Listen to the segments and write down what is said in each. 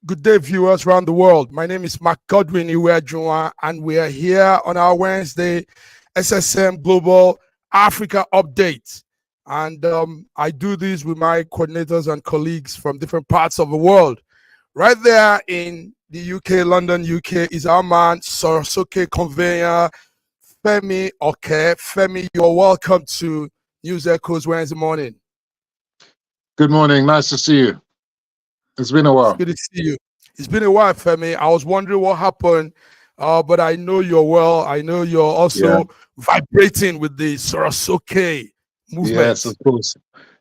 Good day, viewers around the world. My name is Mark Godwin Iweajunwa, and we are here on our Wednesday SSM Global Africa Update. And I do this with my coordinators and colleagues from different parts of the world. Right there in the UK, London, UK, is our man, Sorosoke Conveyor, Femi Oke. Femi, you're welcome to News Echoes Wednesday morning. Good morning. Nice to see you. It's been a while. It's good to see you. It's been a while, Femi. I was wondering what happened, but I know you're well. I know you're also vibrating with the Sorosoke movement. Yes, of course.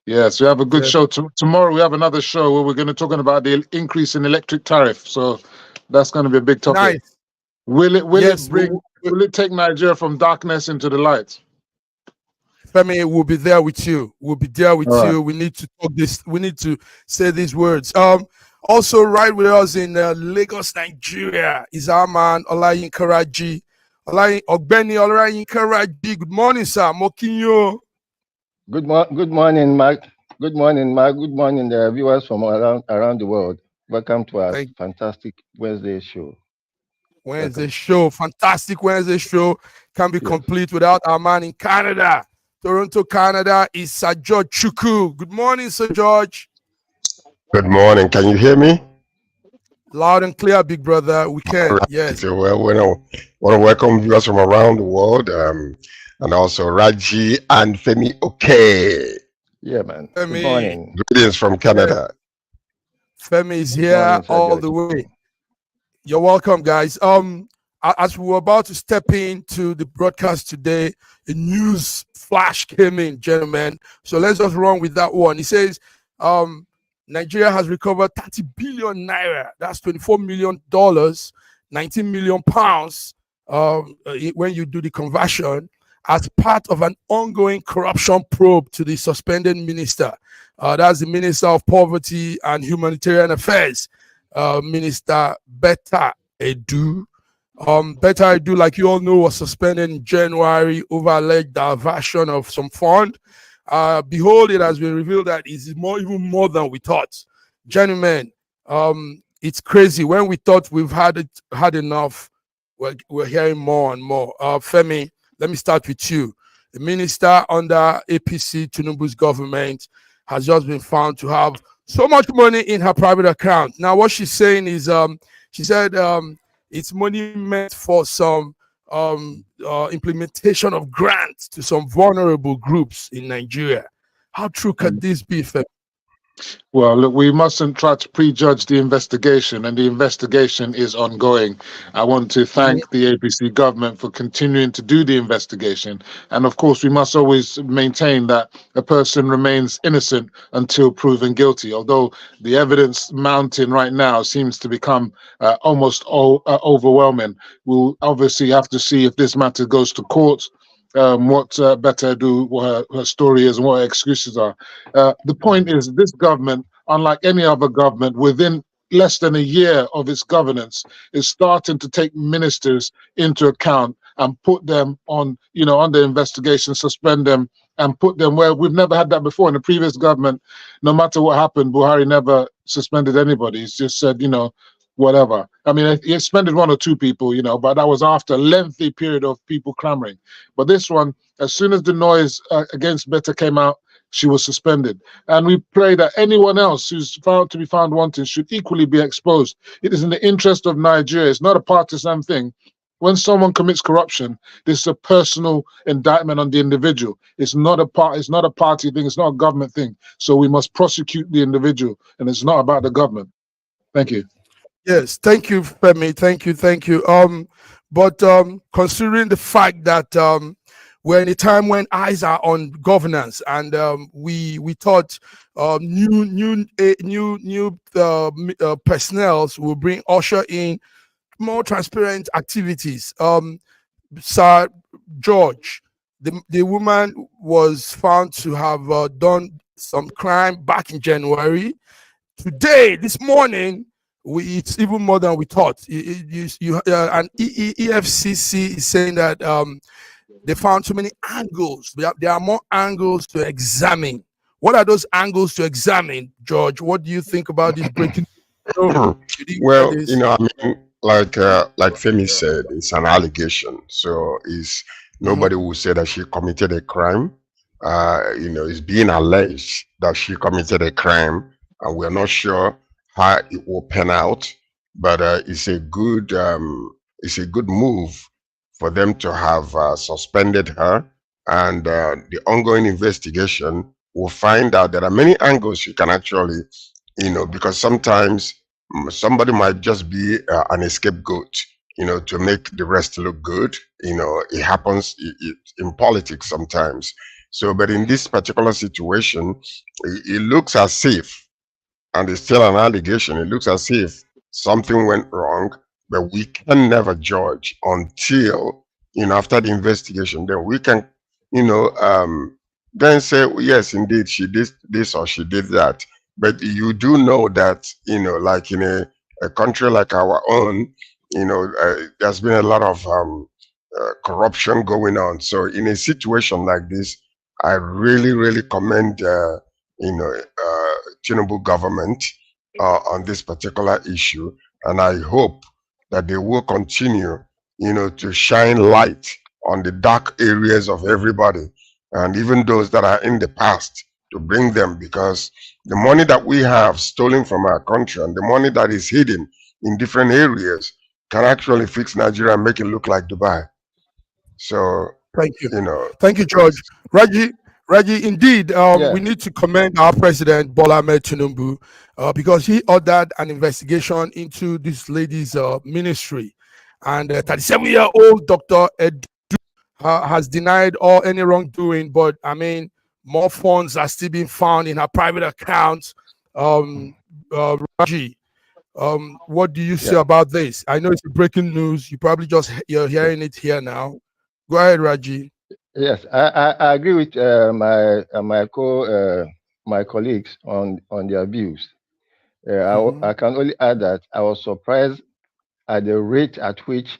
Yes, we have a good show. Tomorrow we have another show where we're going to talk about the increase in electric tariff. So that's going to be a big topic. Nice. Will it take Nigeria from darkness into the light? Femi, we'll be there with you. We'll be there with you. We need to talk this. We need to say these words. Also, right with us in Lagos, Nigeria, is our man Olayinka Raji. Ogbeni Olayinka Raji. Good morning, sir. Mokinyo. Good morning, Mark. Good morning, Mark. Good morning, the viewers from around the world. Welcome to our fantastic Wednesday show. Fantastic Wednesday show. Can be complete without our man in Canada. Toronto, Canada is Sir George Chukwu. Good morning, Sir George. Good morning. Can you hear me? Loud and clear, big brother. We can. Right. Yes. Well, we want to welcome viewers from around the world, and also Raji and Femi. Okay. Yeah, man. Femi. Good morning. Greetings from Canada. Femi is here all the way. You're welcome, guys. As we were about to step into the broadcast today, a news flash came in, gentlemen. So let's just run with that one. It says, Nigeria has recovered 30 billion naira. That's $24 million, 19 million pounds when you do the conversion, as part of an ongoing corruption probe to the suspended minister. That's the Minister of Poverty and Humanitarian Affairs, Minister Betta Edu. Betta Edu, like you all know, was suspended in January over alleged diversion of some fund. Behold, it has been revealed that it's even more than we thought. Gentlemen, it's crazy. When we thought we've had enough, we're hearing more and more. Femi, let me start with you. The minister under APC Tinubu's government has just been found to have so much money in her private account. Now, what she's saying is, she said it's money meant for some implementation of grants to some vulnerable groups in Nigeria. How true could this be, Femi? Well, look, we mustn't try to prejudge the investigation, and the investigation is ongoing. I want to thank the APC government for continuing to do the investigation. And of course, we must always maintain that a person remains innocent until proven guilty, although the evidence mountain right now seems to become almost overwhelming. We'll obviously have to see if this matter goes to court, what Betta Edu, what her story is, and what her excuses are. The point is, this government, unlike any other government, within less than a year of its governance, is starting to take ministers into account and put them on, under investigation, suspend them, and put them where we've never had that before. In the previous government, no matter what happened, Buhari never suspended anybody. He's just said, whatever. I mean, he suspended one or two people, but that was after a lengthy period of people clamoring. But this one, as soon as the noise against Betta came out, she was suspended. And we pray that anyone else who's found to be found wanting should equally be exposed. It is in the interest of Nigeria. It's not a partisan thing. When someone commits corruption, this is a personal indictment on the individual. It's not a party thing. It's not a government thing. So we must prosecute the individual, and it's not about the government. Thank you. Yes, thank you, Femi. Thank you. But considering the fact that we're in a time when eyes are on governance, and we thought new personnel will bring usher in more transparent activities. Sir George, the woman was found to have done some crime back in January. Today, this morning, it's even more than we thought. And EFCC is saying that they found too many angles. There are more angles to examine. What are those angles to examine, George? What do you think about this breaking? No, you didn't get Well, this. I mean, like Femi said, it's an allegation. So is Mhm. nobody will say that she committed a crime. It's being alleged that she committed a crime, and we're not sure how it will pan out. But it's a good move for them to have suspended her, and the ongoing investigation will find out there are many angles you can actually, because sometimes somebody might just be an scapegoat, to make the rest look good. It happens in politics sometimes. So, but in this particular situation, it looks as if, and it's still an allegation, it looks as if something went wrong, but we can never judge until, after the investigation, then we can, you know, um, then say, "Oh, yes, indeed, she did this or she did that." But you do know that, like in a country like our own, there's been a lot of corruption going on. So in a situation like this, I really, really commend, Tinubu government on this particular issue, and I hope that they will continue, to shine light on the dark areas of everybody, and even those that are in the past, to bring them, because the money that we have stolen from our country and the money that is hidden in different areas can actually fix Nigeria and make it look like Dubai. So, Thank you. Thank you, George. Reggie, indeed, we need to commend our president, Bola Ahmed Tinubu, because he ordered an investigation into this lady's ministry. And 37-year-old Dr. Ed has denied all any wrongdoing, but I mean, more funds are still being found in her private accounts. Reggie, what do you say about this? I know it's breaking news. You're hearing it here now. Go ahead, Raji. Yes, I agree with my colleagues on their views. I can only add that I was surprised at the rate at which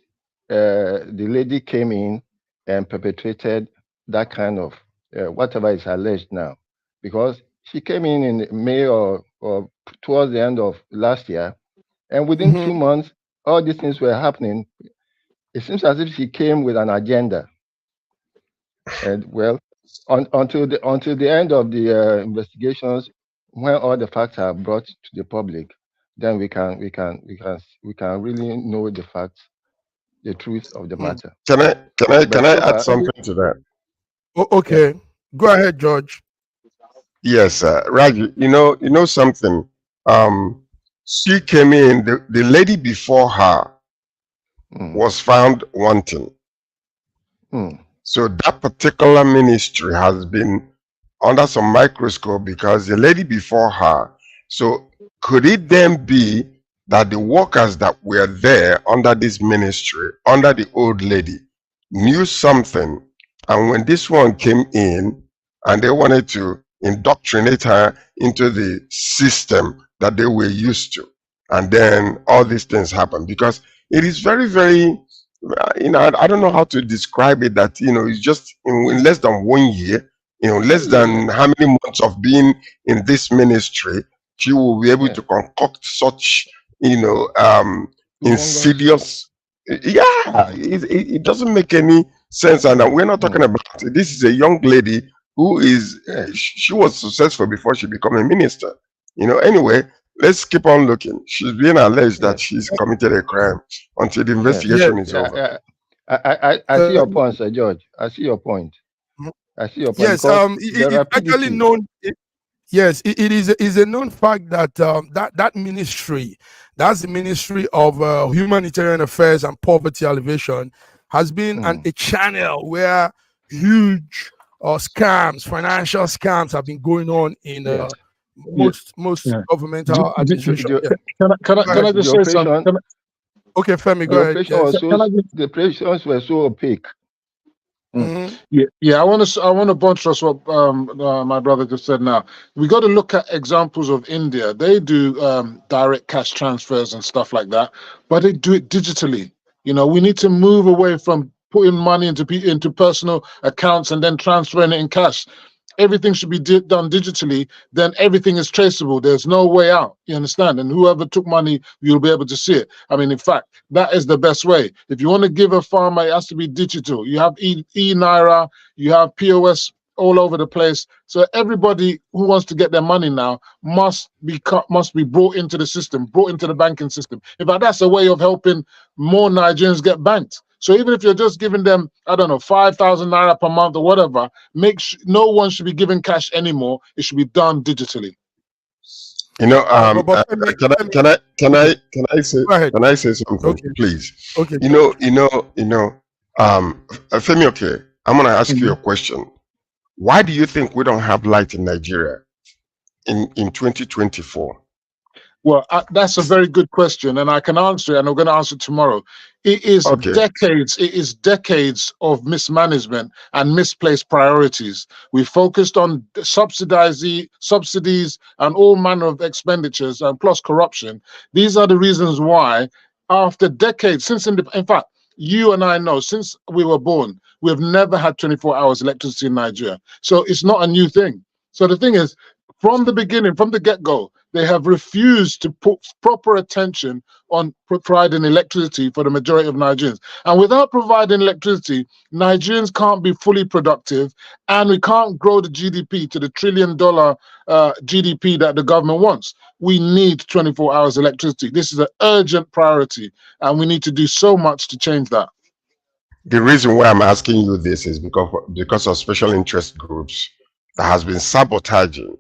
the lady came in and perpetrated that kind of whatever is alleged now, because she came in May or towards the end of last year, and within 2 months, all these things were happening. It seems as if she came with an agenda. And well, until the end of the investigations, when all the facts are brought to the public, then we can really know the facts, the truth of the matter. Can I add something to that? Okay, go ahead, George. Yes, Raji. You know something. She came in. The lady before her was found wanting. So that particular ministry has been under some microscope because the lady before her. So could it then be that the workers that were there under this ministry, under the old lady, knew something, and when this one came in and they wanted to indoctrinate her into the system that they were used to, and then all these things happen? Because it is very, very, I don't know how to describe it, that it's just in less than 1 year, less than how many months of being in this ministry, she will be able to concoct such insidious. It doesn't make any sense. And we're not talking about, this is a young lady who is she was successful before she became a minister. Anyway, let's keep on looking. She's being alleged that she's committed a crime until the investigation is over. I see your point, Sir George. I see your point. Yes, it's actually known. Yes, it is a known fact that that ministry, that's the Ministry of Humanitarian Affairs and Poverty Alleviation, has been a channel where huge scams, financial scams, have been going on in most governmental administration. Can I just say something? Okay, Femi, go ahead. The operations were so opaque. I want to buttress what my brother just said. Now we got to look at examples of India. They do direct cash transfers and stuff like that, but they do it digitally. We need to move away from putting money into personal accounts and then transferring it in cash. everything should be done digitally, then everything is traceable. There's no way out. You understand? And whoever took money, you'll be able to see it. I mean, in fact, that is the best way. If you want to give a farmer, it has to be digital. You have e-Naira, you have POS all over the place. So everybody who wants to get their money now must be brought into the system, brought into the banking system. In fact, that's a way of helping more Nigerians get banked. So even if you're just giving them, I don't know, 5,000 naira per month or whatever, no one should be given cash anymore. It should be done digitally. You know, can I say something, okay, please? Okay. Femi, okay, I'm gonna ask you a question. Why do you think we don't have light in Nigeria in 2024? Well, that's a very good question, and I can answer it, and I'm going to answer it tomorrow. It is decades. It is decades of mismanagement and misplaced priorities. We focused on subsidies and all manner of expenditures, and plus corruption. These are the reasons why, after decades, in fact, you and I know, since we were born, we have never had 24 hours electricity in Nigeria. So it's not a new thing. So the thing is, from the beginning, from the get-go, they have refused to put proper attention on providing electricity for the majority of Nigerians. And without providing electricity, Nigerians can't be fully productive, and we can't grow the GDP to the $1 trillion GDP that the government wants. We need 24 hours electricity. This is an urgent priority, and we need to do so much to change that. The reason why I'm asking you this is because of special interest groups that has been sabotaging,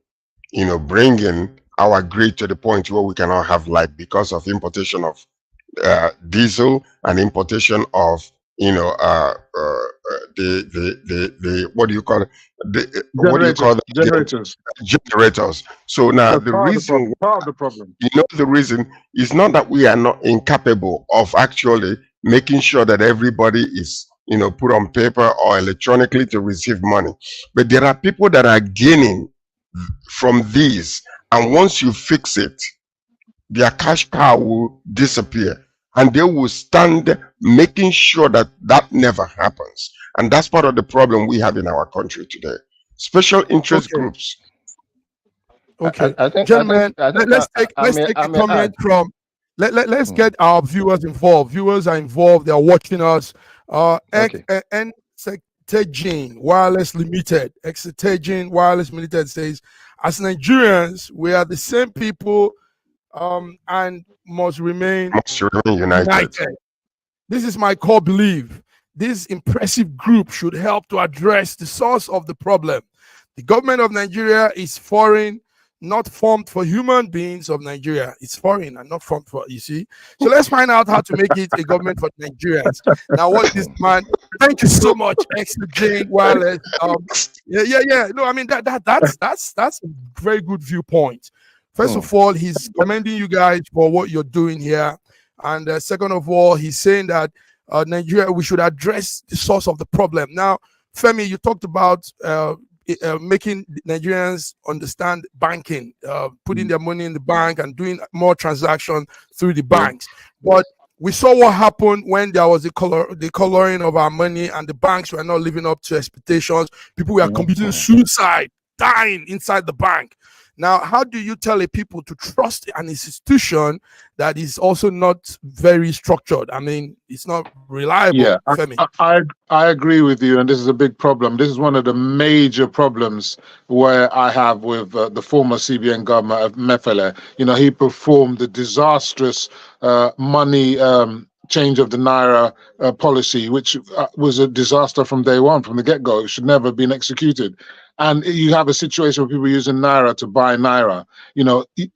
bringing our grid to the point where we cannot have light because of importation of diesel and importation of the what do you call it? What do you call Generators. Generators. So now the reason, part of the problem. The reason is not that we are not incapable of actually making sure that everybody is put on paper or electronically to receive money, but there are people that are gaining from these, and once you fix it, their cash cow will disappear, and they will stand making sure that that never happens. And that's part of the problem we have in our country today. Special interest groups. Okay, gentlemen, let's take a comment from. Let's get our viewers involved. Viewers are involved. They are watching us. Exetegin Wireless Limited. Exetegin Wireless Limited says, as Nigerians, we are the same people and must remain united. This is my core belief. This impressive group should help to address the source of the problem. The government of Nigeria is foreign, not formed for human beings of Nigeria. It's foreign and not formed for, you see. So let's find out how to make it a government for Nigerians. Now, what this man, thank you so much, Exetegin Wireless. Yeah. No, I mean that's a very good viewpoint. First of all, he's commending you guys for what you're doing here. And second of all, he's saying that Nigeria, we should address the source of the problem. Now, Femi, you talked about making Nigerians understand banking, putting their money in the bank and doing more transactions through the banks. But we saw what happened when there was the coloring of our money and the banks were not living up to expectations. People were committing suicide, dying inside the bank. Now, how do you tell a people to trust an institution that is also not very structured? I mean, it's not reliable. Yeah, I agree with you, and this is a big problem. This is one of the major problems where I have with the former CBN governor of Mefele. He performed the disastrous money change of the Naira policy, which was a disaster from day one, from the get-go. It should never have been executed. And you have a situation where people using Naira to buy Naira.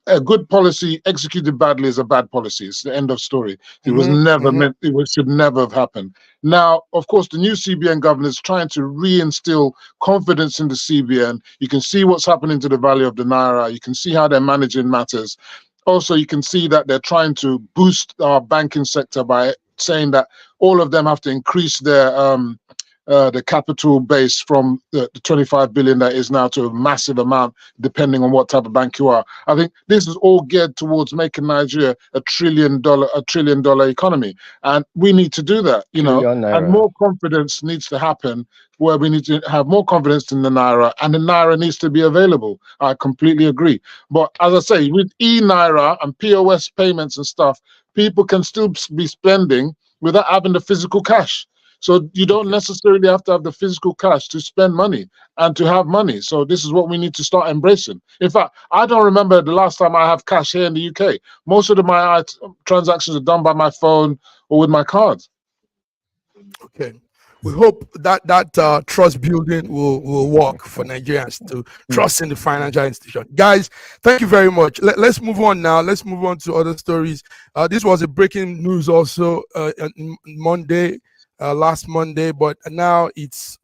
A good policy executed badly is a bad policy. It's the end of story. It was never meant, should never have happened. Now, of course, the new CBN government is trying to reinstill confidence in the CBN. You can see what's happening to the value of the Naira. You can see how they're managing matters. Also, you can see that they're trying to boost our banking sector by saying that all of them have to increase their the capital base from the 25 billion that is now to a massive amount, depending on what type of bank you are. I think this is all geared towards making Nigeria a trillion dollar economy, and we need to do that. And more confidence needs to happen, where we need to have more confidence in the naira, and the naira needs to be available. I completely agree. But as I say, with e-naira and POS payments and stuff, people can still be spending without having the physical cash. So you don't necessarily have to have the physical cash to spend money and to have money. So this is what we need to start embracing. In fact, I don't remember the last time I have cash here in the UK. Most of my transactions are done by my phone or with my card. Okay. We hope that trust building will work for Nigerians to trust in the financial institution. Guys, thank you very much. Let's move on now. Let's move on to other stories. This was a breaking news also Monday. Last Monday, but now it's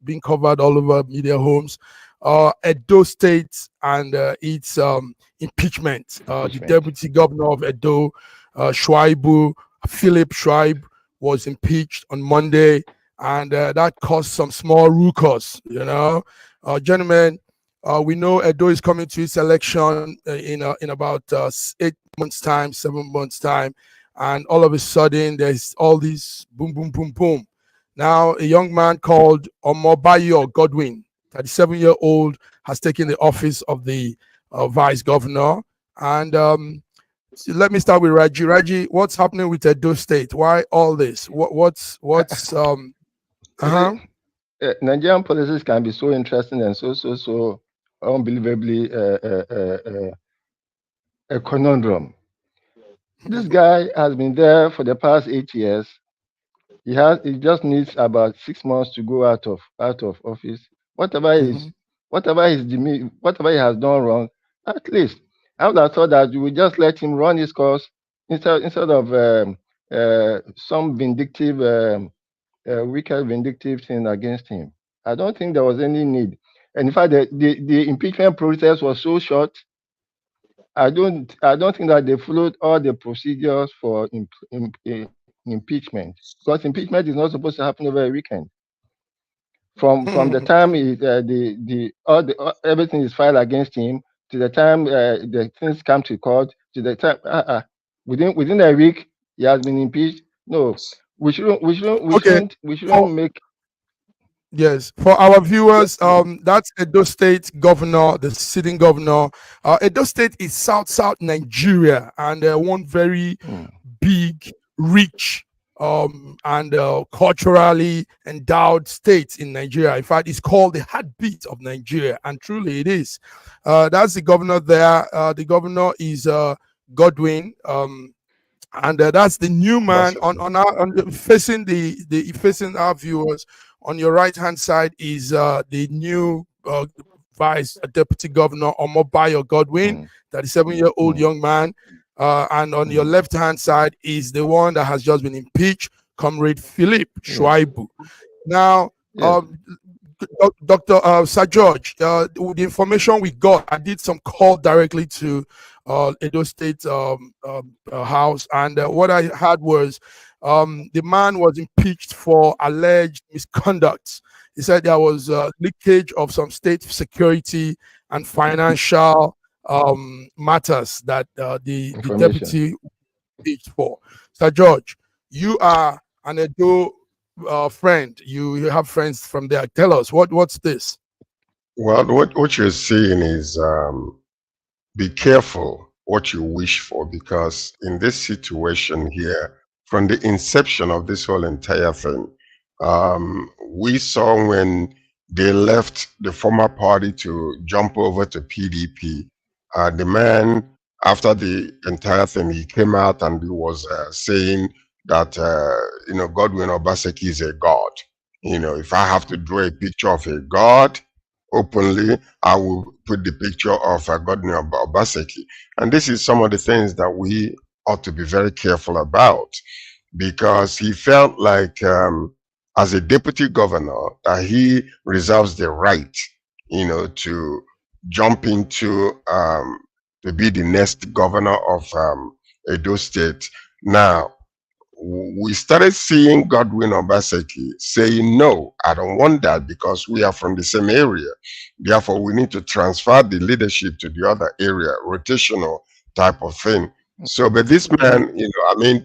being covered all over media homes. Edo State and its impeachment. The deputy governor of Edo, Shaibu, Philip Shaibu, was impeached on Monday, and that caused some small ruckus. Gentlemen, we know Edo is coming to its election in about 8 months' time, 7 months' time. And all of a sudden, there's all these boom, boom, boom, boom. Now, a young man called Omobayo Godwin, 37-year-old, has taken the office of the vice governor. And so let me start with Raji. Raji, what's happening with Edo State? Why all this? What's Nigerian policies can be so interesting and so unbelievably a conundrum. This guy has been there for the past 8 years. He just needs about 6 months to go out of office. Whatever he has done wrong, at least I would have thought that you would just let him run his course instead of some vindictive, wicked vindictive thing against him. I don't think there was any need. And in fact, the impeachment process was so short. I don't think that they followed all the procedures for impeachment, because impeachment is not supposed to happen over a weekend. From the time everything is filed against him to the time the things come to court, to the time within a week he has been impeached. No, we shouldn't make. Yes, for our viewers, that's Edo State governor, the sitting governor. Edo State is South Nigeria, and one very big, rich, and culturally endowed state in Nigeria. In fact, it's called the heartbeat of Nigeria, and truly it is. That's the governor there. The governor is Godwin, and that's the new man facing our viewers. On your right-hand side is the new vice deputy governor, Omobayo Godwin, 37-year-old young man. And on your left-hand side is the one that has just been impeached, Comrade Philip Shaibu. Now, Dr. Sir George, the information we got, I did some call directly to Edo State House, and what I had was the man was impeached for alleged misconduct. He said there was leakage of some state security and financial matters that the deputy impeached for. Sir George, you are an Edo friend. You have friends from there. Tell us what's this? Well, what you're saying is be careful what you wish for, because in this situation here, from the inception of this whole entire thing, we saw when they left the former party to jump over to PDP, the man, after the entire thing, he came out and he was saying that, Godwin Obaseki is a god. If I have to draw a picture of a god openly, I will put the picture of Godwin Obaseki. And this is some of the things that we ought to be very careful about, because he felt like as a deputy governor that he reserves the right, to jump into to be the next governor of Edo State. Now, we started seeing Godwin Obaseki saying, no, I don't want that because we are from the same area. Therefore, we need to transfer the leadership to the other area, rotational type of thing. So, but this man, I mean,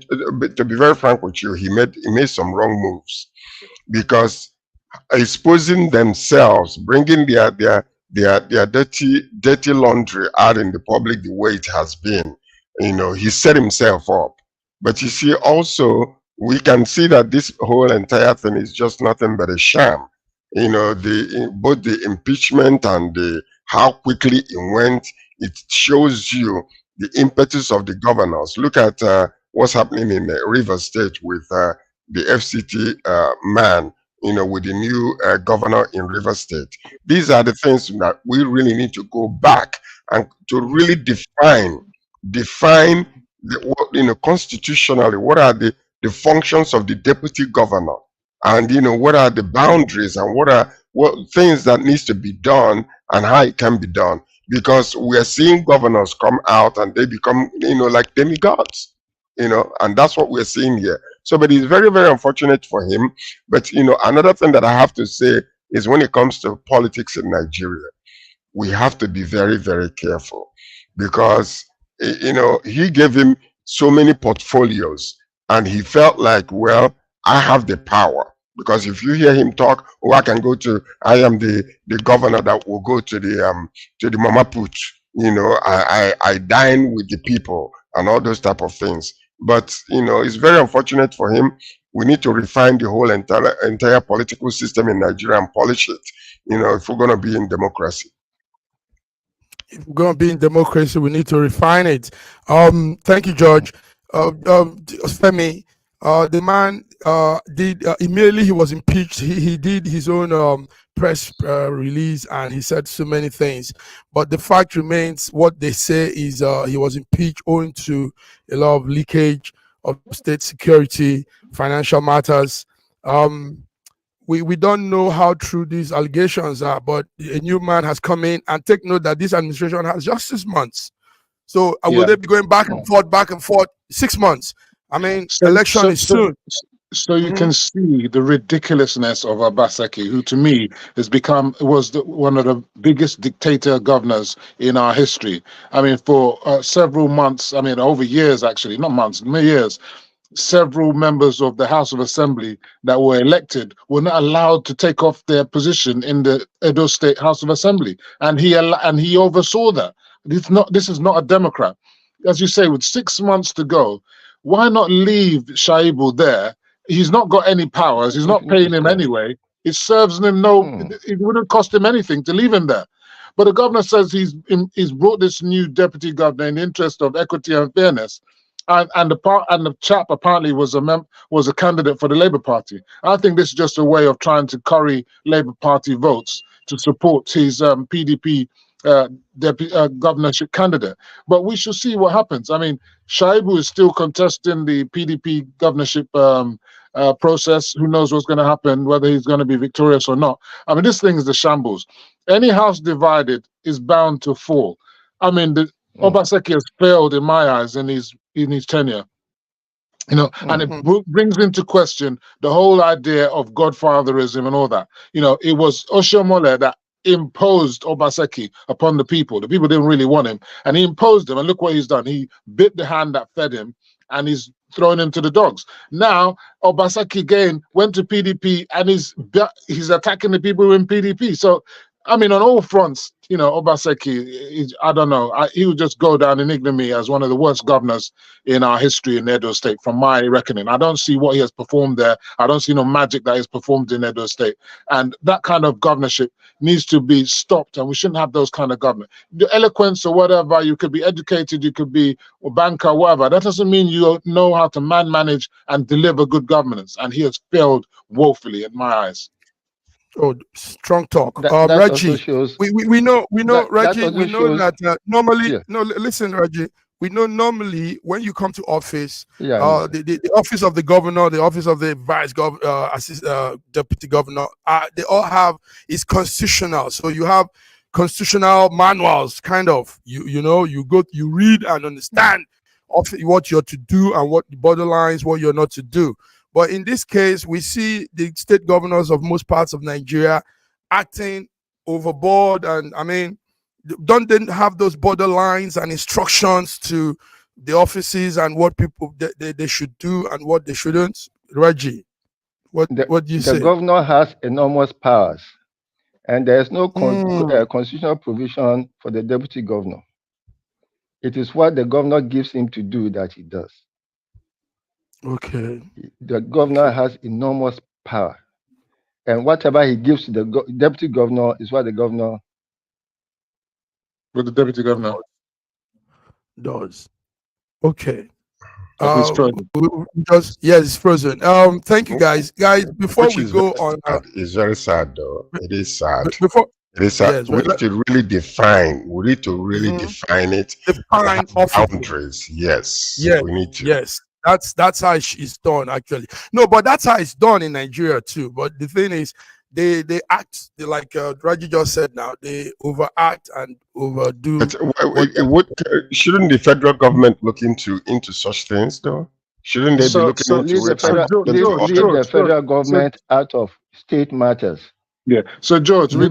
to be very frank with you, he made some wrong moves because exposing themselves, bringing their dirty laundry out in the public the way it has been. He set himself up. But you see, also we can see that this whole entire thing is just nothing but a sham. Both the impeachment and how quickly it went, it shows you the impetus of the governors. Look at what's happening in River State with the FCT man, with the new governor in River State. These are the things that we really need to go back and to really define constitutionally, what are the functions of the deputy governor, and what are the boundaries, and what things that needs to be done and how it can be done, because we are seeing governors come out and they become like demigods, and that's what we're seeing here. So, but it's very, very unfortunate for him. But another thing that I have to say is, when it comes to politics in Nigeria, we have to be very, very careful, because he gave him so many portfolios and he felt like, well, I have the power. Because if you hear him talk, I am the governor that will go to the Mama Put, I dine with the people and all those type of things. But it's very unfortunate for him. We need to refine the whole entire political system in Nigeria and polish it, if we're going to be in democracy. If we're going to be in democracy, we need to refine it. Thank you, George. Femi, the man did immediately he was impeached. He did his own press release, and he said so many things. But the fact remains, what they say is he was impeached owing to a lot of leakage of state security, financial matters. We don't know how true these allegations are, but a new man has come in, and take note that this administration has just 6 months. So will they be going back and forth 6 months? I mean, election is soon. So you can see the ridiculousness of Obaseki, who to me was one of the biggest dictator governors in our history. I mean, for several months, I mean, over years actually, not months, years, several members of the House of Assembly that were elected were not allowed to take off their position in the Edo State House of Assembly, and he oversaw that. This is not a Democrat, as you say. With 6 months to go, why not leave Shaibu there? He's not got any powers. He's not paying him anyway. It serves him it wouldn't cost him anything to leave him there. But the governor says he's brought this new deputy governor in the interest of equity and fairness. And the chap apparently was a candidate for the Labour Party. I think this is just a way of trying to curry Labour Party votes to support his PDP governorship candidate. But we should see what happens. I mean, Shaibu is still contesting the PDP governorship process. Who knows what's going to happen, whether he's going to be victorious or not. I mean, this thing is the shambles. Any house divided is bound to fall. I mean, Obaseki has failed in my eyes in his tenure. And it brings into question the whole idea of godfatherism and all that. It was Oshomole that imposed Obaseki upon the people. The people didn't really want him, and he imposed him. And look what he's done. He bit the hand that fed him, and he's thrown him to the dogs. Now Obaseki again went to PDP, and he's attacking the people in PDP. So, I mean, on all fronts, Obaseki, I don't know. He would just go down in ignominy as one of the worst governors in our history in Edo State, from my reckoning. I don't see what he has performed there. I don't see no magic that is performed in Edo State. And that kind of governorship needs to be stopped, and we shouldn't have those kind of government. The eloquence or whatever, you could be educated, you could be a banker, whatever. That doesn't mean you know how to manage and deliver good governance. And he has failed woefully in my eyes. Oh, strong talk. Reggie, we know, Reggie, we know that normally, no, listen, Reggie, we know normally when you come to office, the office of the governor, the office of the vice governor, deputy governor, they all have, is constitutional. So you have constitutional manuals, kind of, you read and understand what you're to do and what the borderlines, what you're not to do. But in this case, we see the state governors of most parts of Nigeria acting overboard. And I mean, don't they have those borderlines and instructions to the offices and what people they should do and what they shouldn't? Reggie, what do you say? The governor has enormous powers, and there is no constitutional provision for the deputy governor. It is what the governor gives him to do that he does. Okay. The governor has enormous power, and whatever he gives to the deputy governor is what the governor. What the deputy governor does. Okay. It's frozen. Yes, it's frozen. Thank you, guys. Before we go on, it's very sad, though. It is sad. It is sad. Yes, we need to really define. We need to really define it. Define boundaries. Yes. We need to. Yes. That's how it's done, actually. No, but that's how it's done in Nigeria too. But the thing is, they act like Raji just said. Now they overact and overdo. But shouldn't the federal government look into such things, though? Shouldn't they be looking into it? Leave the federal government out of state matters. Yeah. So George, the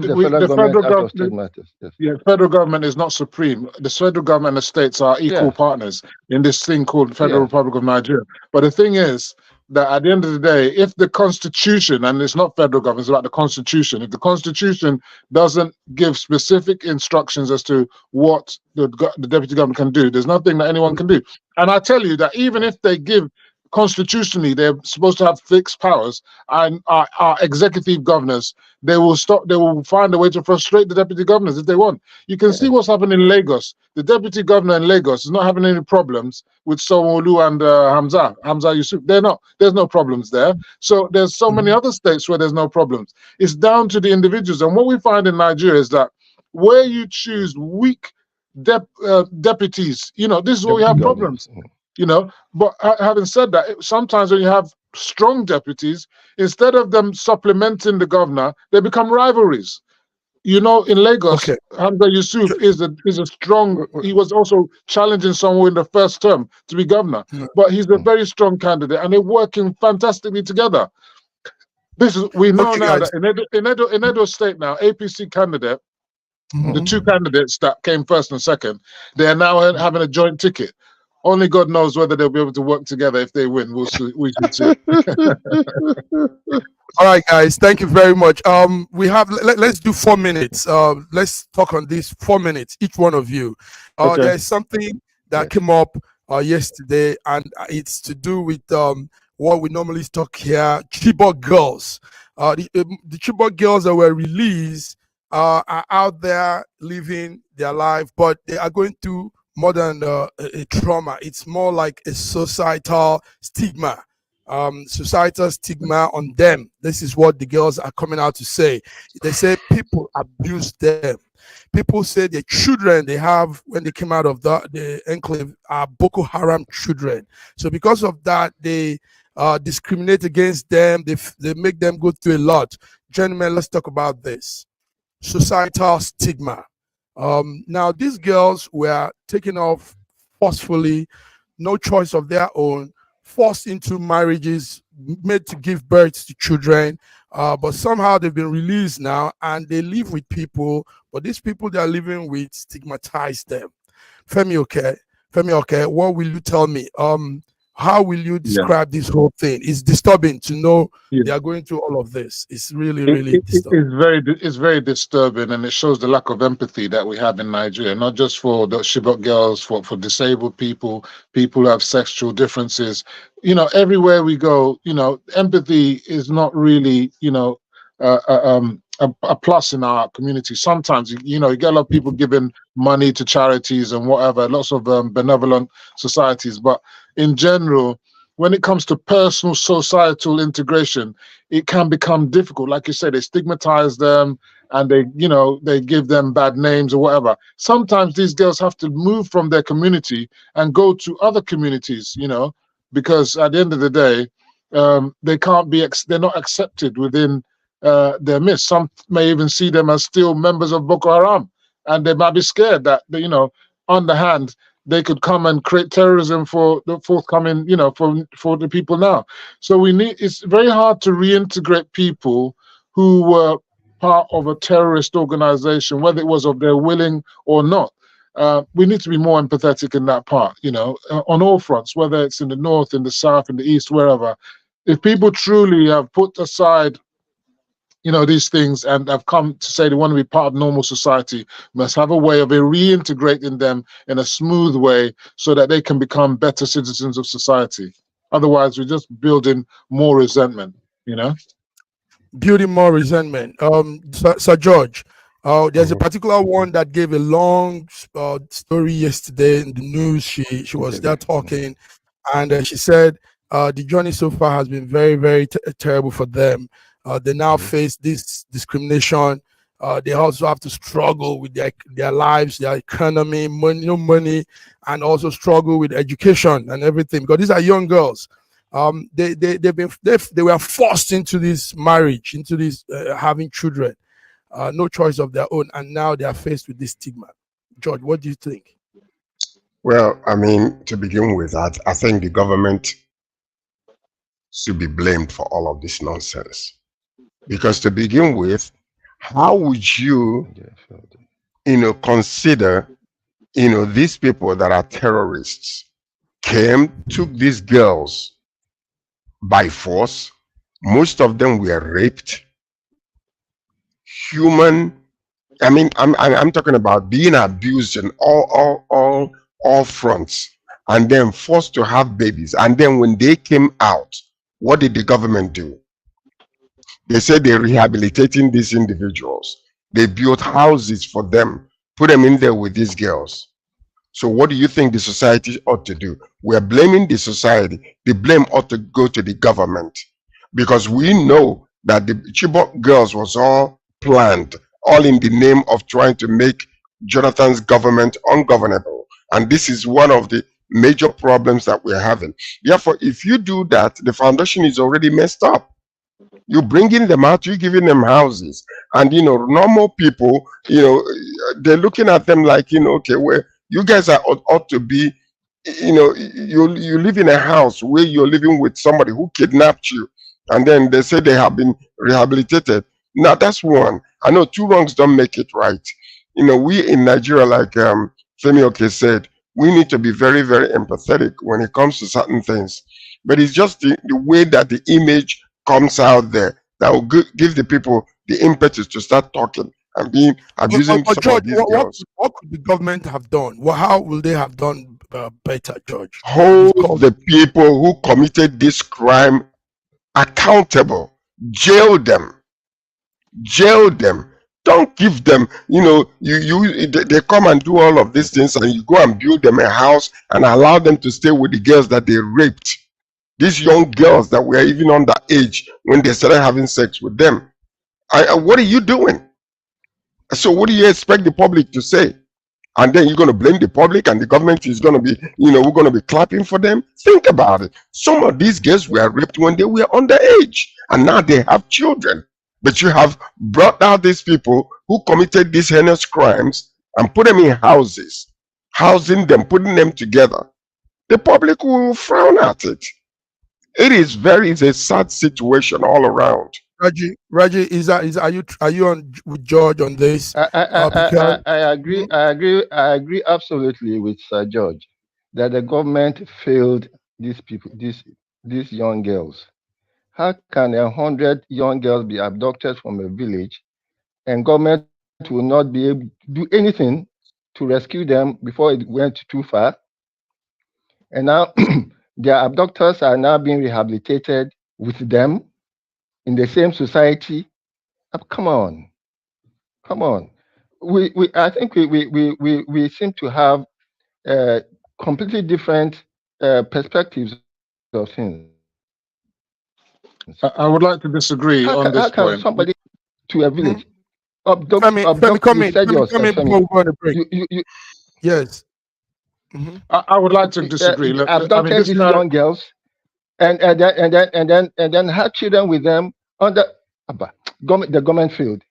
federal government is not supreme. The federal government and the states are equal partners in this thing called Federal Republic of Nigeria. But the thing is that at the end of the day, if the Constitution, and it's not federal government, it's about the Constitution, if the Constitution doesn't give specific instructions as to what the deputy government can do, there's nothing that anyone can do. And I tell you that even if they give constitutionally, they're supposed to have fixed powers, and our executive governors, they will find a way to frustrate the deputy governors if they want. You can see what's happening in Lagos. The deputy governor in Lagos is not having any problems with Sanwo-Olu and Hamza Yusuf. There's no problems there. So there's so many other states where there's no problems. It's down to the individuals. And what we find in Nigeria is that where you choose weak deputies, this is where we have problems. But having said that, sometimes when you have strong deputies, instead of them supplementing the governor, they become rivalries. In Lagos, Hamza Yusuf is a strong. He was also challenging someone in the first term to be governor, but he's a very strong candidate, and they're working fantastically together. We know now that in Edo State now, APC candidate, the two candidates that came first and second, they are now having a joint ticket. Only God knows whether they'll be able to work together if they win. We'll see. We should see. All right, guys. Thank you very much. We have. Let's do 4 minutes. Let's talk on this 4 minutes, each one of you. There's something that came up yesterday, and it's to do with what we normally talk here: Chibok girls. The Chibok girls that were released are out there living their life, but they are going through more than a trauma. It's more like a societal stigma. Societal stigma on them. This is what the girls are coming out to say. They say people abuse them. People say the children they have when they came out of the enclave are Boko Haram children. So because of that, they discriminate against them. They make them go through a lot. Gentlemen, let's talk about this. Societal stigma. Now, these girls were taken off forcefully, no choice of their own, forced into marriages, made to give birth to children, but somehow they've been released now, and they live with people, but these people they are living with stigmatize them. Femi, what will you tell me? How will you describe this whole thing? It's disturbing to know they are going through all of this. It's really disturbing. It's very disturbing, and it shows the lack of empathy that we have in Nigeria, not just for the Chibok girls, for disabled people who have sexual differences. Everywhere we go, empathy is not really, a plus in our community. Sometimes, you get a lot of people giving money to charities and whatever, lots of benevolent societies, but in general, when it comes to personal societal integration, it can become difficult. Like you said, they stigmatize them and they give them bad names or whatever. Sometimes these girls have to move from their community and go to other communities, because at the end of the day, they can't be, they're not accepted within their midst. Some may even see them as still members of Boko Haram, and they might be scared that, on the hand, they could come and create terrorism for the forthcoming, for the people now. So it's very hard to reintegrate people who were part of a terrorist organization, whether it was of their willing or not. We need to be more empathetic in that part, on all fronts, whether it's in the north, in the south, in the east, wherever. If people truly have put aside these things and have come to say they want to be part of normal society, must have a way of reintegrating them in a smooth way so that they can become better citizens of society. Otherwise, we're just building more resentment, Building more resentment. Sir George, there's a particular one that gave a long story yesterday in the news. She was there talking, and she said the journey so far has been very, very terrible for them. They now face this discrimination. They also have to struggle with their lives, their economy, money, and also struggle with education and everything, because these are young girls. They were forced into this marriage, into this having children, no choice of their own, and now they are faced with this stigma. George, what do you think? Well, I mean, to begin with, I think the government should be blamed for all of this nonsense. Because to begin with, how would you, consider, these people that are terrorists took these girls by force? Most of them were raped. I'm talking about being abused in all fronts, and then forced to have babies. And then when they came out, what did the government do? They said they're rehabilitating these individuals. They built houses for them, put them in there with these girls. So what do you think the society ought to do? We're blaming the society. The blame ought to go to the government, because we know that the Chibok girls was all planned, all in the name of trying to make Jonathan's government ungovernable. And this is one of the major problems that we're having. Therefore, if you do that, the foundation is already messed up. You're bringing them out, you're giving them houses, and normal people, they're looking at them like, okay, well, you guys ought to be, you live in a house where you're living with somebody who kidnapped you, and then they say they have been rehabilitated. Now that's one. I know two wrongs don't make it right. We in Nigeria, like Femioke said, we need to be very, very empathetic when it comes to certain things. But it's just the way that the image comes out there that will give the people the impetus to start talking and abusing some George, of these girls. What could the government have done? How will they have done better, George? Hold the people who committed this crime accountable. Jail them. Don't give them, they come and do all of these things, and you go and build them a house and allow them to stay with the girls that they raped. These young girls that were even underage when they started having sex with them. What are you doing? So what do you expect the public to say? And then you're going to blame the public, and the government is going to be, we're going to be clapping for them? Think about it. Some of these girls were raped when they were underage, and now they have children. But you have brought out these people who committed these heinous crimes and put them in houses, housing them, putting them together. The public will frown at it. It's a sad situation all around. Raji, are you on with George on this? I agree absolutely with Sir George that the government failed these people, these young girls. How can 100 young girls be abducted from a village, and government will not be able to do anything to rescue them before it went too far? And now their abductors are now being rehabilitated with them in the same society. Come on. I think we seem to have completely different perspectives of things. I would like to disagree on this how can point. somebody to a village Yes. I would like to disagree. Abducted these young girls and then have children with them under the government failed.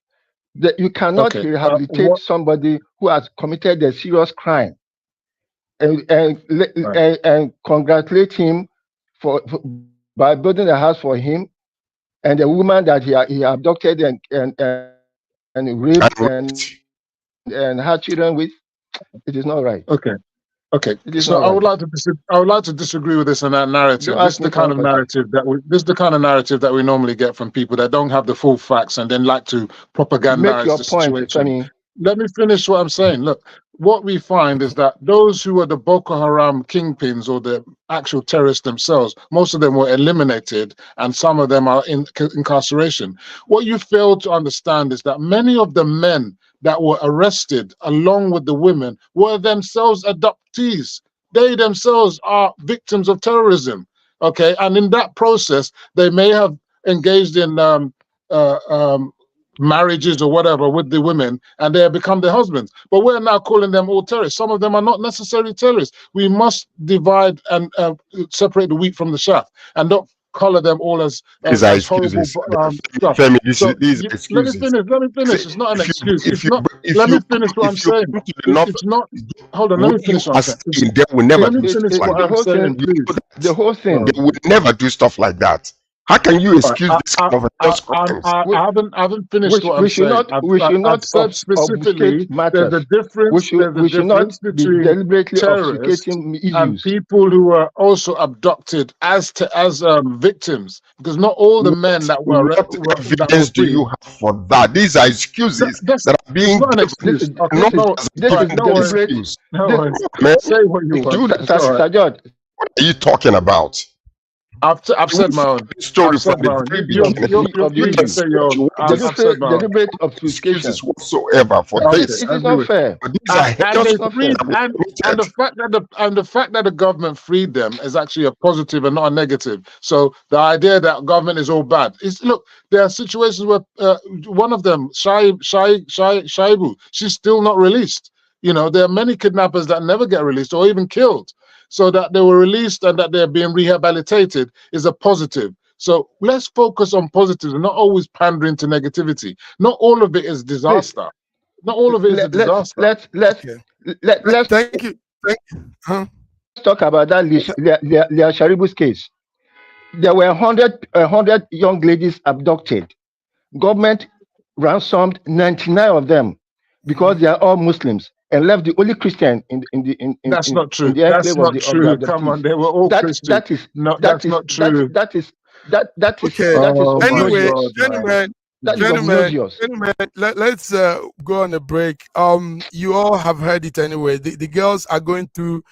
You cannot rehabilitate somebody who has committed a serious crime and congratulate him by building a house for him and the woman that he abducted and raped and had children with. It is not right. Okay. So I would like to disagree with this and that narrative. This is the kind of narrative that we normally get from people that don't have the full facts and then like to propagandize the situation. Let me finish what I'm saying. Look, what we find is that those who are the Boko Haram kingpins or the actual terrorists themselves, most of them were eliminated and some of them are in incarceration. What you fail to understand is that many of the men that were arrested along with the women were themselves adoptees. They themselves are victims of terrorism. Okay, and in that process, they may have engaged in marriages or whatever with the women, and they have become their husbands. But we're now calling them all terrorists. Some of them are not necessarily terrorists. We must divide and separate the wheat from the chaff, and not color them all as horrible stuff. Let me So finish. Let me finish. It's not an excuse. It's not. Let me finish what I'm saying. It's not. Hold on. Let me finish what I'm saying. They will never. Let me finish what I'm saying, please. The whole thing. They would never do stuff like that. How can you excuse this kind of crimes? I haven't finished what I'm saying. We should not said specifically there's a difference. We should not between deliberately terrorists and people who were also abducted as victims, because not all the men that were what evidence do you have for that? These are excuses that are being given. Say what you want. Sajad, what are you talking about? I've said my own story from the very beginning. Deliberate obfuscation whatsoever for this. It is not fair. And the fact that the government freed them is actually a positive and not a negative. So the idea that government is all bad is, look, there are situations where one of them, Shaibu, she's still not released. You know, there are many kidnappers that never get released or even killed. So that they were released and that they're being rehabilitated is a positive. So let's focus on positives and not always pandering to negativity. Not all of it is disaster. Not all of it is a disaster. Let's thank you. Let's talk about that Leah Sharibu's case. There were 100 young ladies abducted. Government ransomed 99 of them because they are all Muslims, and left the only Christian in that's not true. That's not true. Come on, they were all Christian. That's not true. That is okay. Anyway, gentlemen, let's go on a break. You all have heard it anyway. The girls are going through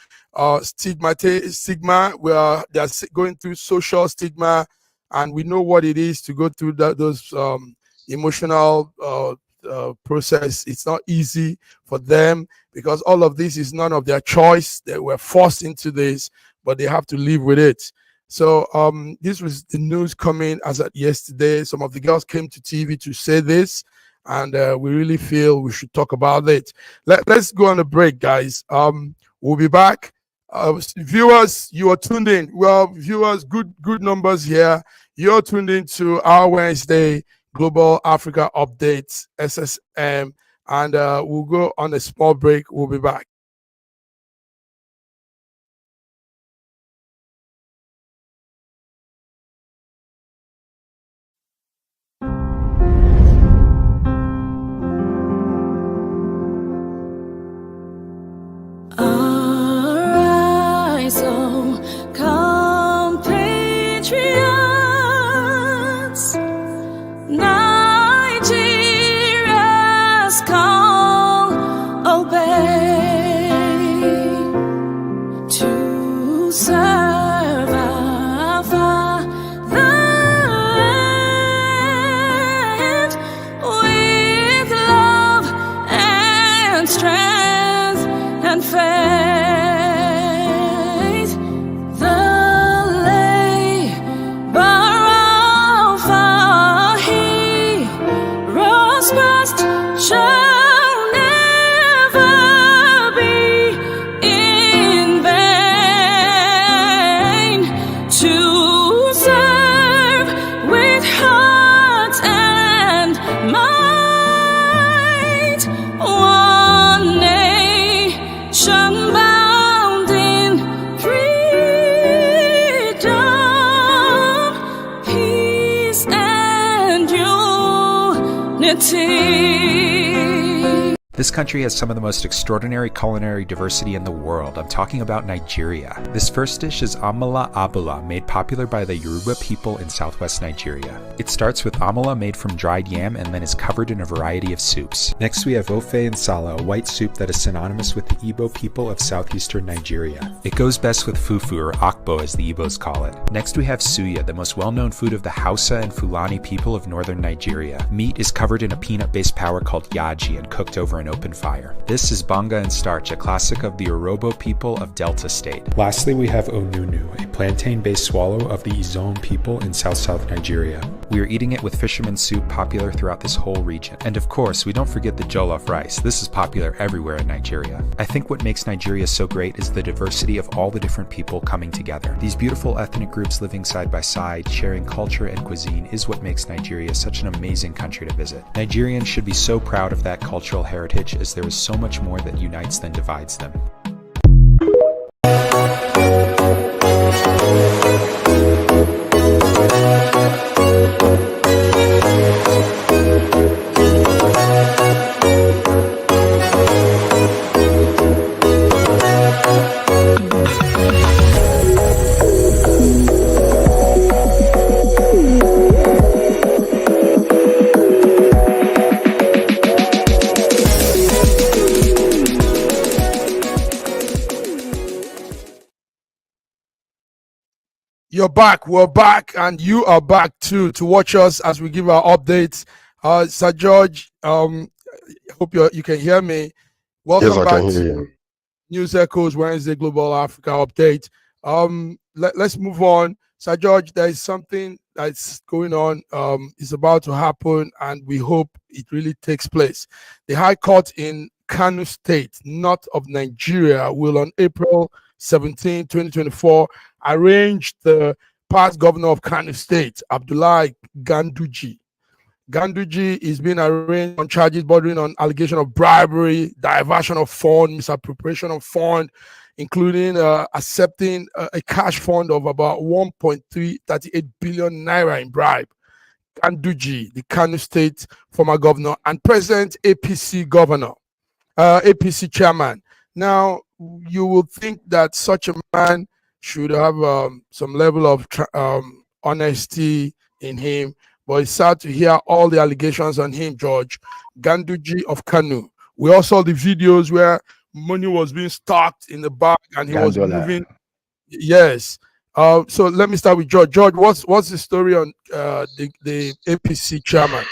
stigma. Where they are going through social stigma, and we know what it is to go through those emotional process. It's not easy for them because all of this is none of their choice. They were forced into this, but they have to live with it. So this was the news coming as at yesterday. Some of the girls came to TV to say this, and we really feel we should talk about it. Let's go on a break, guys. We'll be back. Viewers, you are tuned in. Well, viewers, good numbers here. You're tuned in to our Wednesday Global Africa Updates, SSM, and we'll go on a small break. We'll be back. Arise, oh, compatriots. Nigeria's call, obey. unity. This country has some of the most extraordinary culinary diversity in the world. I'm talking about Nigeria. This first dish is amala abula, made popular by the Yoruba people in southwest Nigeria. It starts with amala made from dried yam and then is covered in a variety of soups. Next we have ofe nsala, a white soup that is synonymous with the Igbo people of southeastern Nigeria. It goes best with fufu, or akbo as the Igbos call it. Next we have suya, the most well-known food of the Hausa and Fulani people of northern Nigeria. Meat is covered in a peanut-based powder called yaji and cooked over an open fire. This is banga and starch, a classic of the Urhobo people of Delta State. Lastly, we have onunu, a plantain-based swallow of the Izon people in South Nigeria. We are eating it with fisherman soup, popular throughout this whole region. And of course, we don't forget the jollof rice. This is popular everywhere in Nigeria. I think what makes Nigeria so great is the diversity of all the different people coming together. These beautiful ethnic groups living side by side, sharing culture and cuisine is what makes Nigeria such an amazing country to visit. Nigerians should be so proud of that cultural heritage, as there is so much more that unites than divides them. You're back. We're back, and you are back too to watch us as we give our updates. Sir George, I hope you can hear me. Welcome yes, back can hear to you. News Echoes Wednesday Global Africa Update. Let's move on. Sir George, there is something that's going on. It's about to happen, and we hope it really takes place. The High Court in Kano State, north of Nigeria, will on April 17, 2024, arraigned the past governor of Kano State, Abdullahi Ganduje. Ganduje is being arraigned on charges bordering on allegation of bribery, diversion of fund, misappropriation of fund, including accepting a cash fund of about 1.338 billion naira in bribe. Ganduje, the Kano State former governor and present APC governor, APC chairman. Now, you will think that such a man should have some level of honesty in him, but it's sad to hear all the allegations on him, George. Ganduje of Kano. We all saw the videos where money was being stocked in the bag and he was moving. Yes. So let me start with George. George, what's the story on the APC chairman?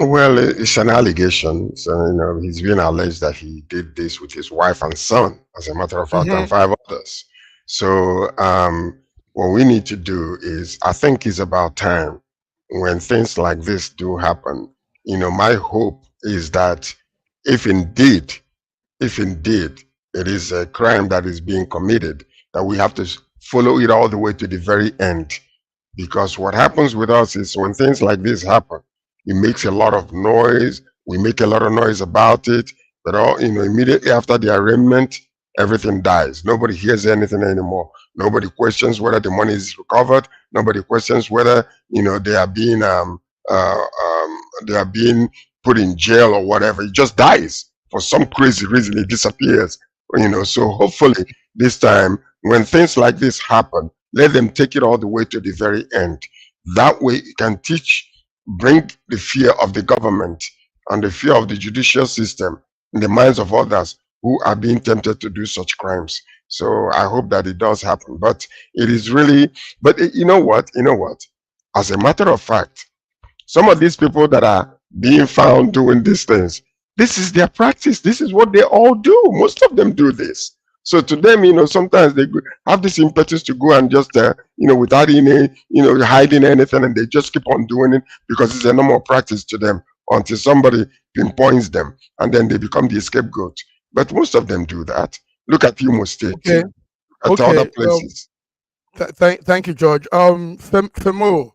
Well, it's an allegation. So, he's been alleged that he did this with his wife and son, as a matter of fact, and 5 others. So what we need to do is, I think it's about time when things like this do happen. My hope is that if indeed it is a crime that is being committed, that we have to follow it all the way to the very end. Because what happens with us is when things like this happen, it makes a lot of noise. We make a lot of noise about it, but immediately after the arraignment, everything dies. Nobody hears anything anymore. Nobody questions whether the money is recovered. Nobody questions whether they are being put in jail or whatever. It just dies for some crazy reason. It disappears. So hopefully this time, when things like this happen, let them take it all the way to the very end. That way, it can bring the fear of the government and the fear of the judicial system in the minds of others who are being tempted to do such crimes. So I hope that it does happen. But it is really, you know what? As a matter of fact, some of these people that are being found doing these things, this is their practice. This is what they all do. Most of them do this. So to them, sometimes they have this impetus to go and just, without any, hiding anything, and they just keep on doing it because it's a normal practice to them until somebody pinpoints them, and then they become the scapegoat. But most of them do that. Look at Imo State, at other places. Thank you, George. Femo,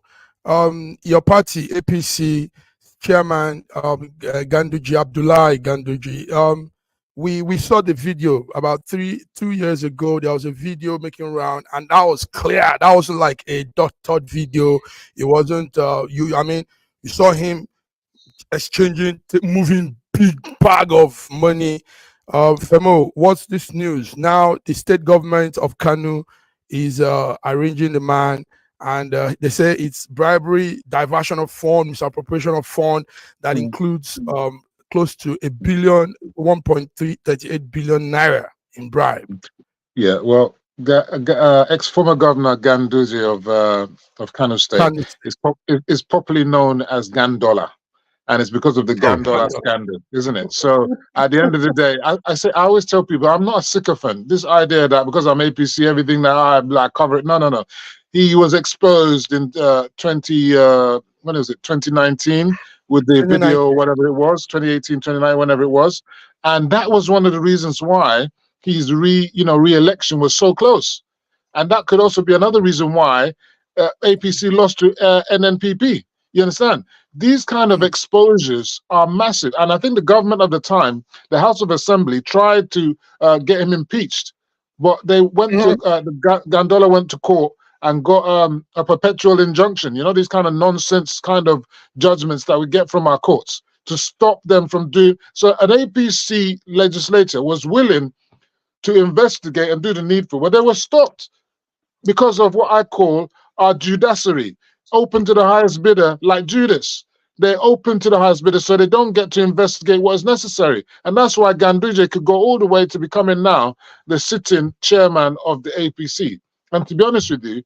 your party, APC chairman, Ganduje, Abdullahi Ganduje, we saw the video about 2 years ago. There was a video making round, and that was clear. That wasn't like a dot video. It wasn't you saw him exchanging, moving big bag of money. Femo, what's this news? Now the state government of Kano is arranging the man, and they say it's bribery, diversion of fund, misappropriation of fund that includes close to 1.338 billion naira in bribe. Yeah, well, ex-former Governor Ganduje of Kano State is popularly known as Gandola, and it's because of the Gandola scandal, isn't it? So at the end of the day, I always tell people, I'm not a sycophant. This idea that because I'm APC, everything that I cover it. No. He was exposed in 2019 with the video, whatever it was, 2018, 2019, whenever it was, and that was one of the reasons why his re-election was so close, and that could also be another reason why APC lost to NNPP. You understand? These kind of exposures are massive, and I think the government of the time, the House of Assembly, tried to get him impeached, but they went to Gandola went to court and got a perpetual injunction. You know, these kind of nonsense kind of judgments that we get from our courts to stop them from doing. So an APC legislator was willing to investigate and do the needful, but they were stopped because of what I call our judiciary, open to the highest bidder, like Judas. They're open to the highest bidder, so they don't get to investigate what is necessary. And that's why Ganduje could go all the way to becoming now the sitting chairman of the APC. And to be honest with you,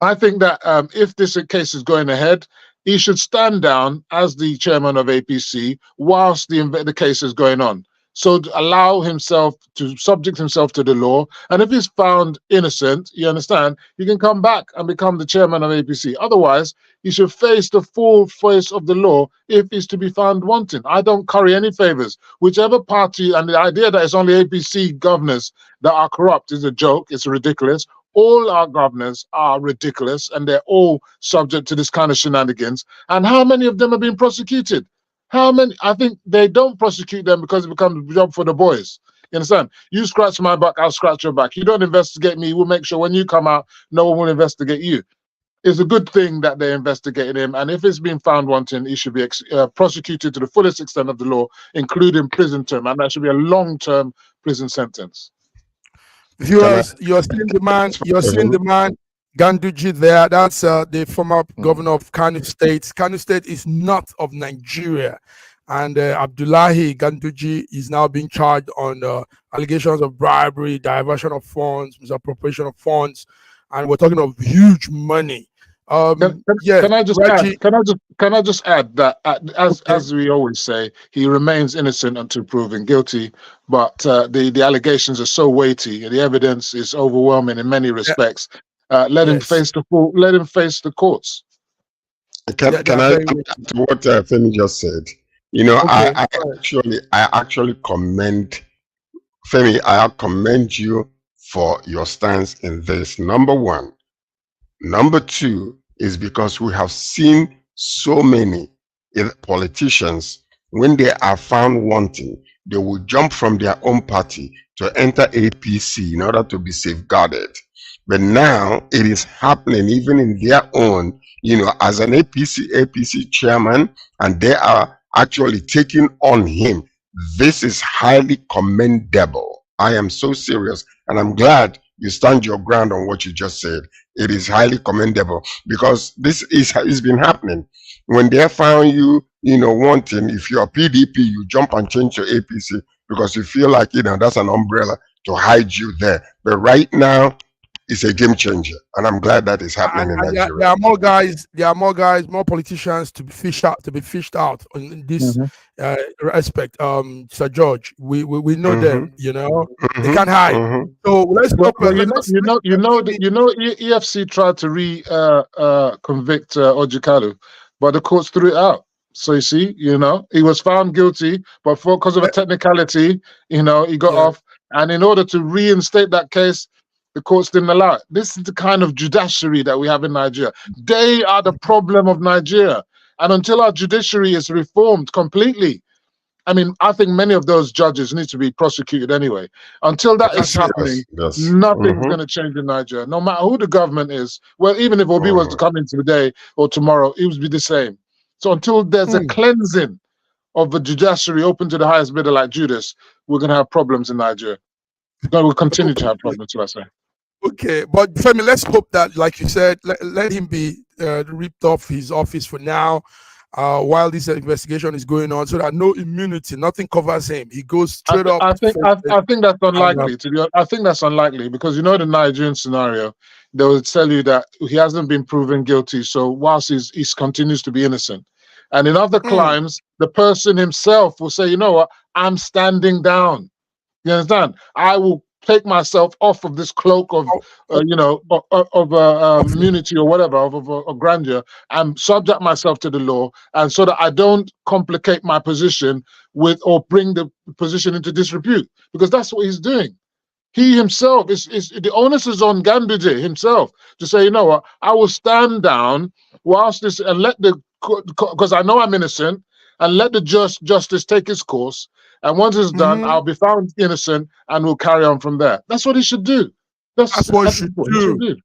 I think that if this case is going ahead, he should stand down as the chairman of APC whilst the case is going on. So to allow himself to subject himself to the law, and if he's found innocent, you understand, he can come back and become the chairman of APC. Otherwise, he should face the full face of the law if he's to be found wanting. I don't curry any favors. Whichever party, and the idea that it's only APC governors that are corrupt is a joke, it's ridiculous. All our governors are ridiculous, and they're all subject to this kind of shenanigans. And how many of them have been prosecuted? How many? I think they don't prosecute them because it becomes a job for the boys. You understand? You scratch my back, I'll scratch your back. You don't investigate me, we'll make sure when you come out, no one will investigate you. It's a good thing that they investigated him, and if it's been found wanting, he should be prosecuted to the fullest extent of the law, including prison term, and that should be a long-term prison sentence. Viewers, you're seeing the man, Ganduje there. That's the former governor of Kano State. Kano State is not of Nigeria, and Abdullahi Ganduje is now being charged on allegations of bribery, diversion of funds, misappropriation of funds, and we're talking of huge money. Can I just add that as we always say, he remains innocent until proven guilty, but the allegations are so weighty and the evidence is overwhelming in many respects. Let him face the courts. Can I add to what Femi just said? You know, okay. I actually commend Femi. I commend you for your stance in this. Number one. Number two is because we have seen so many politicians, when they are found wanting, they will jump from their own party to enter APC in order to be safeguarded. But now it is happening even in their own, you know, as an APC chairman, and they are actually taking on him. This is highly commendable. I am so serious, and I'm glad you stand your ground on what you just said. It is highly commendable because this has been happening. When they found you, you know, wanting, if you're PDP, you jump and change your APC because you feel like, you know, that's an umbrella to hide you there. But right now, it's a game changer, and I'm glad that is happening in Nigeria. There are more guys, more politicians to be fished out in this aspect. Sir George, we know them. You know, they can't hide. So let's talk. EFC tried to convict Ojikalu, but the courts threw it out. So you see, you know, he was found guilty, but because of a technicality, you know, he got off. And in order to reinstate that case, the courts didn't allow it. This is the kind of judiciary that we have in Nigeria. They are the problem of Nigeria. And until our judiciary is reformed completely, I mean, I think many of those judges need to be prosecuted anyway. Until that is happening, nothing's going to change in Nigeria. No matter who the government is, well, even if Obi was to come in today or tomorrow, it would be the same. So until there's a cleansing of the judiciary open to the highest bidder like Judas, we're going to have problems in Nigeria. We'll continue to have problems, should I say. Okay, but Femi, let's hope that, like you said, let him be ripped off his office for now, while this investigation is going on, so that no immunity, nothing covers him. He goes straight up. I think that's unlikely. I think that's unlikely because the Nigerian scenario, they will tell you that he hasn't been proven guilty. So whilst he continues to be innocent, and in other crimes, the person himself will say, you know what, I'm standing down. You understand? I will take myself off of this cloak of, immunity or whatever, of grandeur, and subject myself to the law, and so that I don't complicate my position with or bring the position into disrepute, because that's what he's doing. He himself is the onus is on Ganduje himself to say, you know what, I will stand down whilst this and let because I know I'm innocent, and let the justice take its course. And once it's done, I'll be found innocent, and we'll carry on from there. That's what he should do. That's what he should do.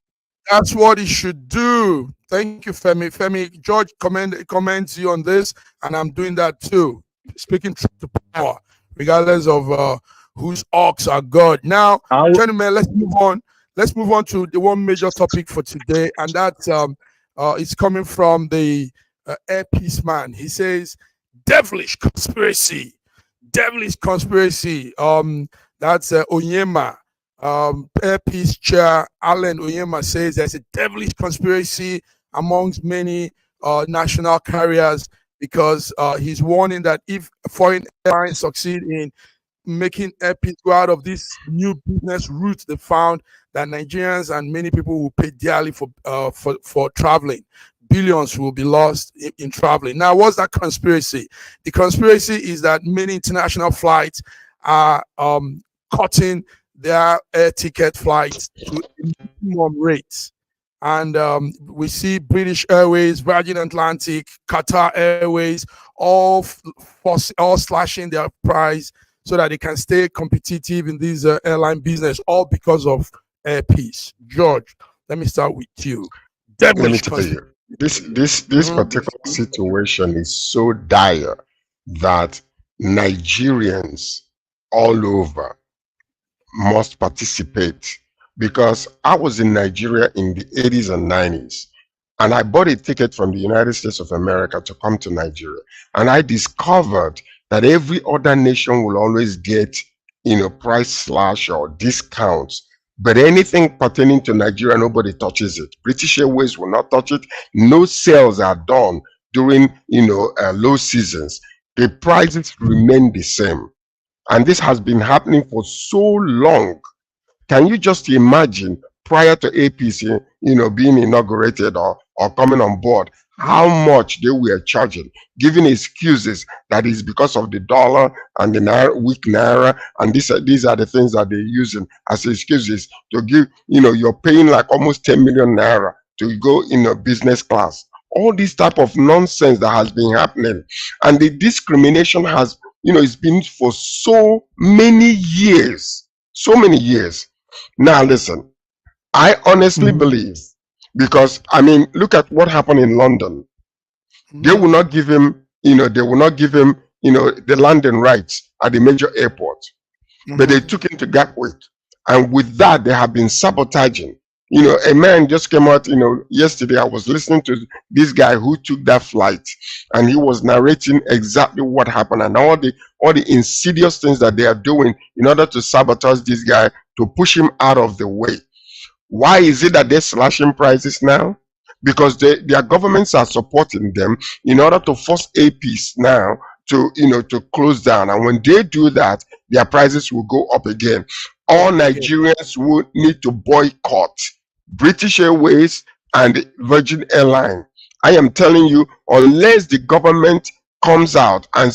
That's what he should do. Thank you, Femi. Femi, George comments you on this, and I'm doing that too. Speaking truth to power, regardless of whose ox are God. Now, gentlemen, let's move on. Let's move on to the one major topic for today, and that's it's coming from the Air Peace man. He says, devilish conspiracy. Devilish conspiracy. That's Onyema. Air Peace Chair Alan Onyema says there's a devilish conspiracy amongst many national carriers, because he's warning that if foreign airlines succeed in making Air Peace go out of this new business route they found, that Nigerians and many people will pay dearly for traveling. Billions will be lost in traveling. Now, what's that conspiracy? The conspiracy is that many international flights are cutting their air ticket flights to minimum rates. And we see British Airways, Virgin Atlantic, Qatar Airways, all slashing their price so that they can stay competitive in this airline business, all because of Air Peace. George, let me start with you. Let me tell you. This particular situation is so dire that Nigerians all over must participate, because I was in Nigeria in the 80s and 90s, and I bought a ticket from the United States of America to come to Nigeria, and I discovered that every other nation will always get, price slash or discounts. But anything pertaining to Nigeria, nobody touches it. British Airways will not touch it. No sales are done during, low seasons. The prices remain the same. And this has been happening for so long. Can you just imagine, prior to APC, being inaugurated or coming on board, how much they were charging, giving excuses that is because of the dollar and the weak naira, and these are the things that they're using as excuses to give, you're paying like almost 10 million naira to go in a business class. All this type of nonsense that has been happening, and the discrimination has, it's been for so many years. Now listen, I honestly believe, because look at what happened in London. They will not give him, the landing rights at the major airport, but they took him to Gatwick, and with that they have been sabotaging. A man just came out, yesterday. I was listening to this guy who took that flight, and he was narrating exactly what happened and all the insidious things that they are doing in order to sabotage this guy, to push him out of the way. Why is it that they're slashing prices now? Because their governments are supporting them in order to force APs now to close down. And when they do that, their prices will go up again. All Nigerians will need to boycott British Airways and Virgin Airlines. I am telling you, unless the government comes out and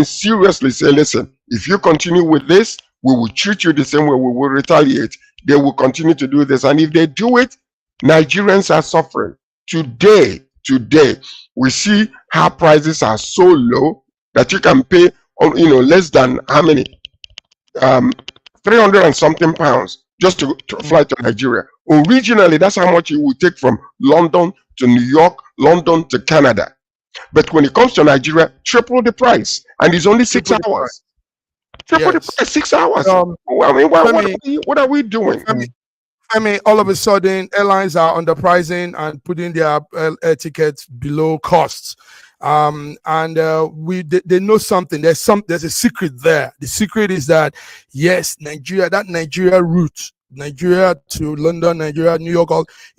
seriously say, listen, if you continue with this, we will treat you the same way, we will retaliate. They will continue to do this. And if they do it, Nigerians are suffering. Today, we see how prices are so low that you can pay, less than how many? 300 and something pounds just to fly to Nigeria. Originally, that's how much it would take from London to New York, London to Canada. But when it comes to Nigeria, triple the price, and it's only 6 hours. Triple the price, 6 hours. I mean, what are we doing? I mean, all of a sudden, airlines are underpricing and putting their air tickets below costs. They know something. There's a secret there. The secret is that yes, Nigeria route, Nigeria to London, Nigeria, New York,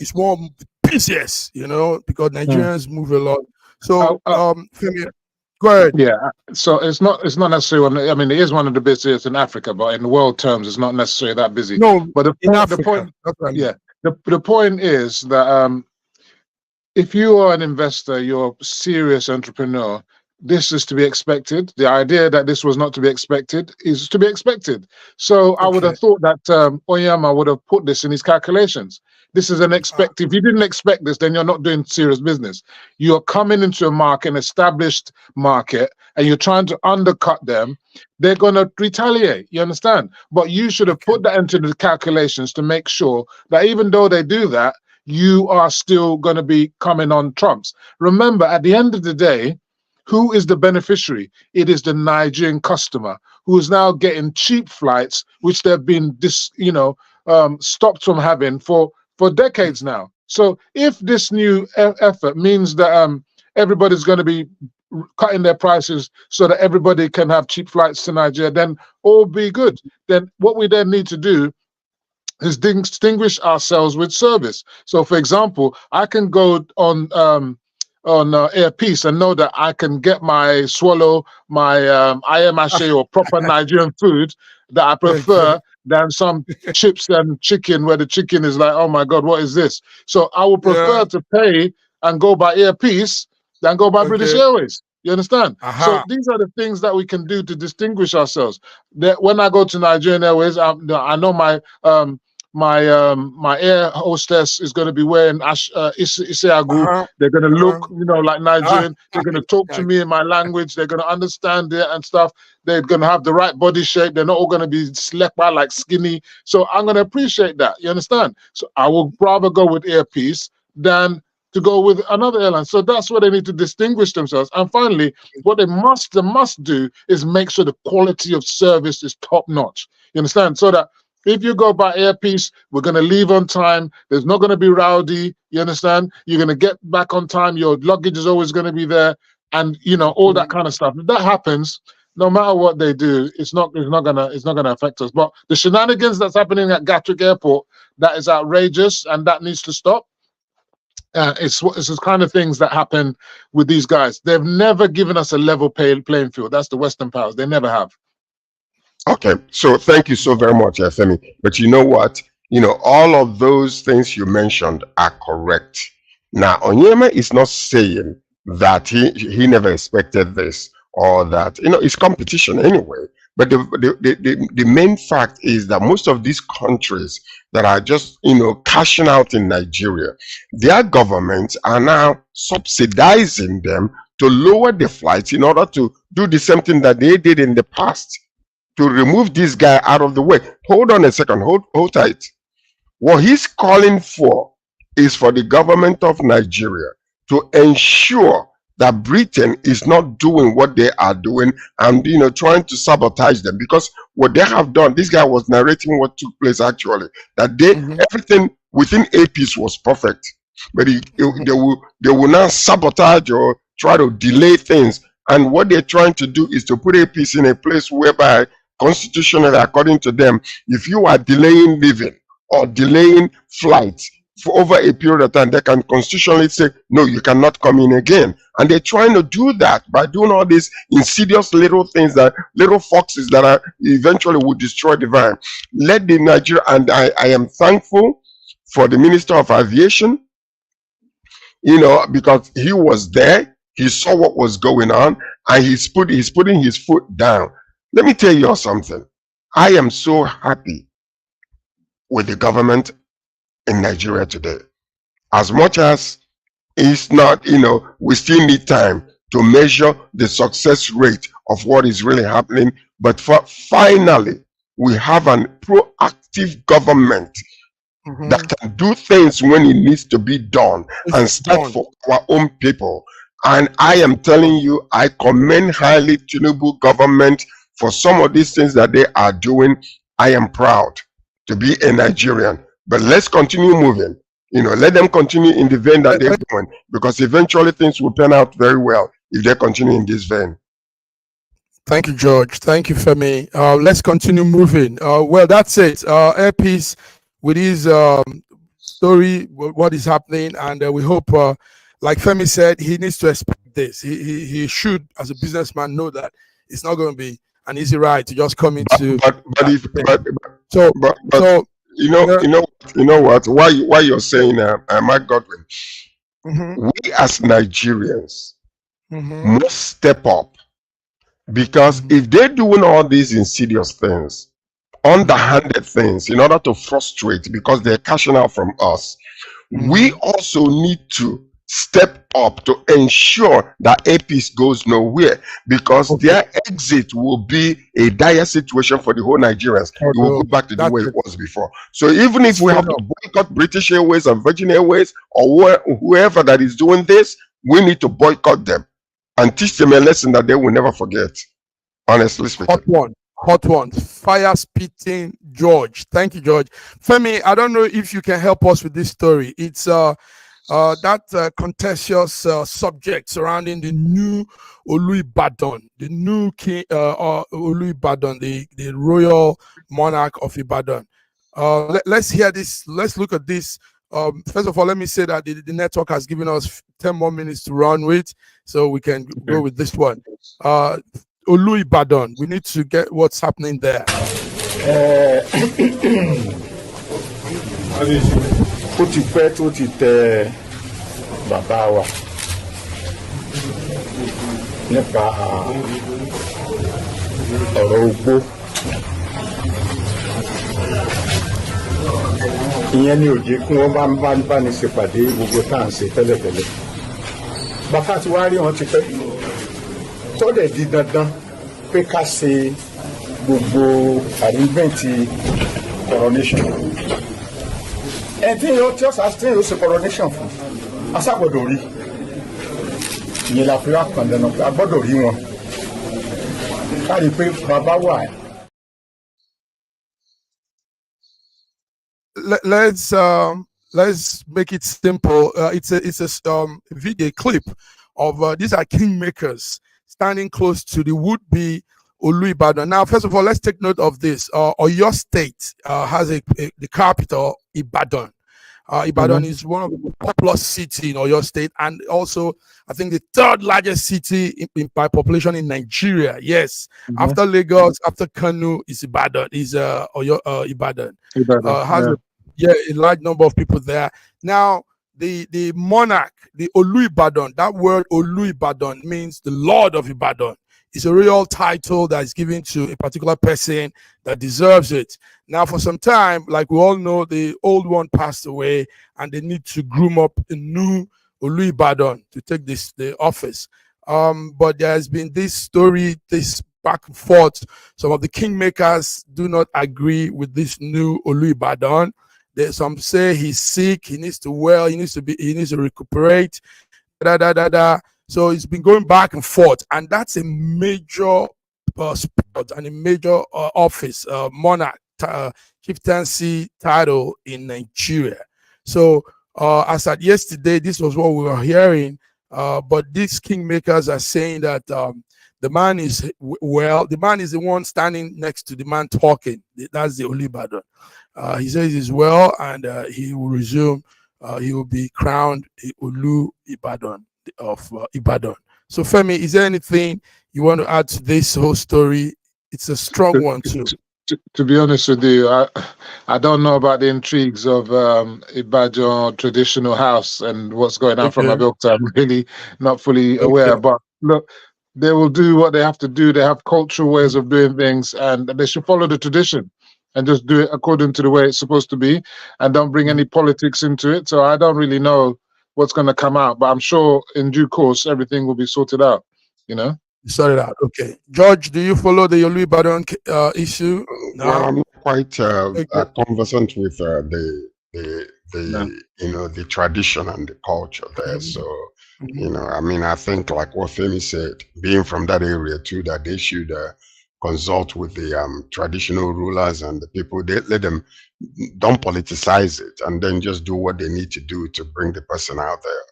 is more busiest, because Nigerians move a lot. So, Femi, go ahead. Yeah, so it's not necessarily. I mean, it is one of the busiest in Africa, but in world terms, it's not necessarily that busy. No, but the point is that if you are an investor, you're a serious entrepreneur, this is to be expected. The idea that this was not to be expected is to be expected. So I would have thought that Onyema would have put this in his calculations. This is an expect. If you didn't expect this, then you're not doing serious business. You're coming into a market, an established market, and you're trying to undercut them. They're going to retaliate. You understand? But you should have put that into the calculations to make sure that even though they do that, you are still going to be coming on trumps. Remember, at the end of the day, who is the beneficiary? It is the Nigerian customer who is now getting cheap flights, which they've been stopped from having for decades now. So if this new effort means that everybody's going to be cutting their prices so that everybody can have cheap flights to Nigeria, then all be good. Then what we then need to do is distinguish ourselves with service. So, for example, I can go on Air Peace and know that I can get my swallow, my ayamashi or proper Nigerian food that I prefer than some chips and chicken where the chicken is like, oh my God, what is this? So I would prefer to pay and go by Air Peace than go by British Airways. You understand? So these are the things that we can do to distinguish ourselves. When I go to Nigerian Airways, I know my air hostess is going to be wearing Isiagu. They're going to look, like Nigerian. They're going to talk to me in my language. They're going to understand it and stuff. They're going to have the right body shape. They're not all going to be slept by like skinny. So I'm going to appreciate that. You understand? So I will rather go with Air Peace than to go with another airline. So that's where they need to distinguish themselves. And finally, what they must do is make sure the quality of service is top notch. You understand? So that if you go by Air Peace, we're going to leave on time. There's not going to be rowdy. You understand? You're going to get back on time. Your luggage is always going to be there, and all that kind of stuff. If that happens, no matter what they do, it's not gonna affect us. But the shenanigans that's happening at Gatwick Airport, that is outrageous, and that needs to stop. It's the kind of things that happen with these guys. They've never given us a level playing field. That's the Western powers. They never have. Okay, so thank you so very much, Femi. But you know what? All of those things you mentioned are correct. Now, Onyema is not saying that he never expected this or that, it's competition anyway. But the main fact is that most of these countries that are just, cashing out in Nigeria, their governments are now subsidizing them to lower the flights in order to do the same thing that they did in the past, to remove this guy out of the way. Hold on a second, hold tight. What he's calling for is for the government of Nigeria to ensure that Britain is not doing what they are doing and trying to sabotage them, because what they have done, this guy was narrating what took place actually, that everything within APs was perfect, but they will now sabotage or try to delay things. And what they're trying to do is to put APs in a place whereby constitutionally, according to them, if you are delaying leaving or delaying flights for over a period of time, they can constitutionally say, no, you cannot come in again. And they're trying to do that by doing all these insidious little things, that little foxes that are eventually will destroy the vine. Let the Nigeria, and I am thankful for the Minister of Aviation, because he was there, he saw what was going on, and he's putting his foot down. Let me tell you something. I am so happy with the government in Nigeria today. As much as it's not, we still need time to measure the success rate of what is really happening. But finally, we have a proactive government that can do things when it needs to be done and start for our own people. And I am telling you, I commend highly Tinubu government for some of these things that they are doing. I am proud to be a Nigerian. But let's continue moving. Let them continue in the vein that they're going, because eventually things will turn out very well if they continue in this vein. Thank you, George. Thank you, Femi. Let's continue moving. Well, that's it. Airpiece with his story, what is happening, and we hope, like Femi said, he needs to expect this. He should, as a businessman, know that it's not going to be an easy ride to just come into. You know what? Why you're saying, Mark Godwin, we as Nigerians must step up, because if they're doing all these insidious things, underhanded things, in order to frustrate, because they're cashing out from us, we also need to step up to ensure that APIS goes nowhere, because their exit will be a dire situation for the whole Nigerians. It will go back to the way it was before. So even if we have to boycott British Airways and Virgin Airways or whoever that is doing this, we need to boycott them and teach them a lesson that they will never forget. Honestly speaking. Hot one. Fire spitting George. Thank you, George. Femi, I don't know if you can help us with this story. It's that contentious subject surrounding the new Olubadan, the new king Olubadan, the royal monarch of Ibadan. Let's hear this. Let's look at this. First of all, let me say that the network has given us 10 more minutes to run with, so we can go with this one. Olubadan, we need to get what's happening there. Ó ti pẹ́ tó ti tẹ bàbá wa nípa ọ̀rọ̀ ogbó. Ìyẹn ni òjì kí wọ́n bá ní ṣèpàdé gbogbo tá à ń ṣe tẹ́lẹ̀tẹ́lẹ̀. Bàbá tí wàá rí wọn ti pẹ́ tó dẹ̀ di dandan pé ká ṣe gbogbo arrangement coronation. Ẹ̀dín yóò tí ó sustain yóò ṣe coronation fún aṣàgbọ̀dọ̀ rí ìyẹn la fi wá kàn dẹnu pé a gbọ́dọ̀ rí wọn ká rí i pé bàbá wà. Let's make it simple. It's a video clip of these are kingmakers standing close to the would-be Olubadan. Now, first of all, let's take note of this. Oyo State has the capital, Ibadan. Ibadan is one of the most populous cities in Oyo State, and also, I think, the third largest city by population in Nigeria. Yes, after Lagos, after Kano, is Ibadan. Is Ibadan. Has a large number of people there. Now, the monarch, the Olubadan, that word Olubadan means the Lord of Ibadan. It's a royal title that is given to a particular person that deserves it. Now, for some time, like we all know, the old one passed away, and they need to groom up a new Olubadan to take the office. But there has been this story, this back and forth. Some of the kingmakers do not agree with this new Olubadan. Some say he's sick, he needs to he needs to recuperate. So it's been going back and forth, and that's a major spot and a major office, monarch, chieftaincy title in Nigeria. So as at yesterday, this was what we were hearing, but these kingmakers are saying that the man is well. The man is the one standing next to the man talking. That's the Olubadan. He says he's well, and he will resume. He will be crowned Olubadan of Ibadan. So Femi, is there anything you want to add to this whole story? It's a strong one too. To be honest with you, I don't know about the intrigues of Ibadan traditional house and what's going on from Abilta. I'm really not fully aware, but look, they will do what they have to do. They have cultural ways of doing things, and they should follow the tradition and just do it according to the way it's supposed to be, and don't bring any politics into it. So I don't really know what's going to come out, but I'm sure in due course everything will be sorted out. Sorted out. Okay, George, do you follow the Olubadan issue? No, well, I'm quite conversant with the the tradition and the culture there. So, I mean, I think like what Femi said, being from that area too, that they should consult with the traditional rulers and the people. They let them, don't politicize it, and then just do what they need to do to bring the person out there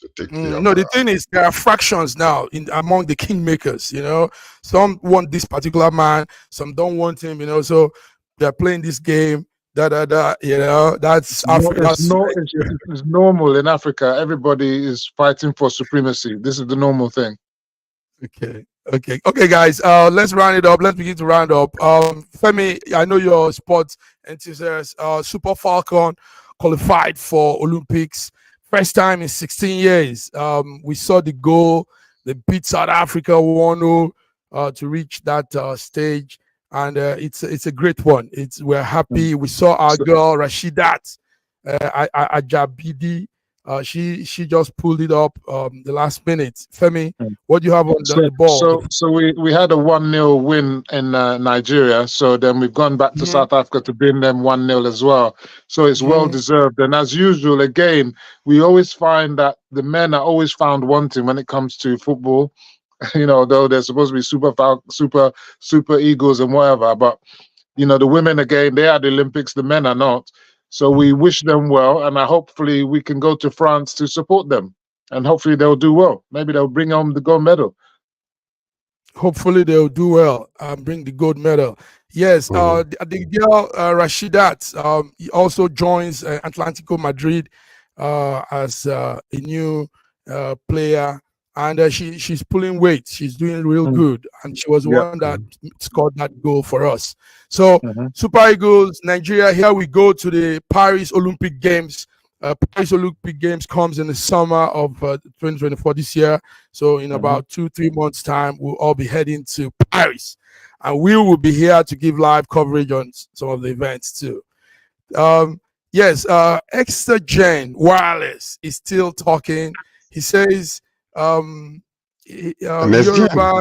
to take care of. No, the thing is, there are fractions now among the kingmakers. Some want this particular man, some don't want him. So they're playing this game. That's Africa. It's normal in Africa. Everybody is fighting for supremacy. This is the normal thing. Okay, guys. Let's round it up. Let's begin to round up. Femi, I know you're a sports enthusiast. Super Falcon qualified for Olympics. First time in 16 years. We saw the goal. They beat South Africa 1-0 to reach that stage. And it's a great one. We're happy. We saw our girl Rashidat Ajabidi. She just pulled it up the last minute. Femi, what do you have on the ball? So we had a 1-0 win in Nigeria. So then we've gone back to South Africa to bring them 1-0 as well. So it's well deserved. And as usual, again, we always find that the men are always found wanting when it comes to football. Though they're supposed to be super Eagles and whatever, but the women, again, they are the Olympics, the men are not. So we wish them well, and hopefully we can go to France to support them, and hopefully they'll do well. Maybe they'll bring home the gold medal. Hopefully they'll do well and bring the gold medal. Yes, the girl Rashidat also joins Atlético Madrid as a new player. And she's pulling weight. She's doing real good. And she was the one that scored that goal for us. So, Super Eagles, Nigeria, here we go to the Paris Olympic Games. Paris Olympic Games comes in the summer of 2024 this year. So, in about 2-3 months' time, we'll all be heading to Paris. And we will be here to give live coverage on some of the events, too. Yes, Extra-Gen Wireless is still talking. He says... Yoruba,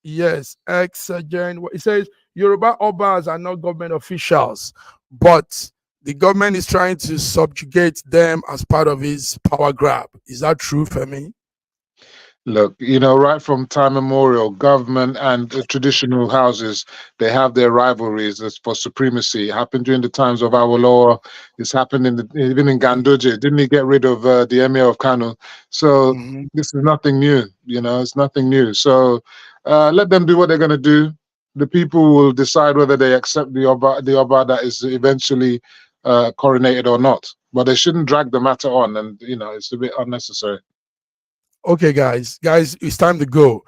yes, Extra-Gen. It says Yoruba Obas are not government officials, but the government is trying to subjugate them as part of his power grab. Is that true, Femi? Look, right from time immemorial, government and the traditional houses, they have their rivalries for supremacy. It happened during the times of Awolowo. It's happened even in Ganduje. Didn't he get rid of the emir of Kano? So this is nothing new. It's nothing new. So let them do what they're going to do. The people will decide whether they accept the Oba that is eventually coronated or not. But they shouldn't drag the matter on, and it's a bit unnecessary. Okay, guys, it's time to go.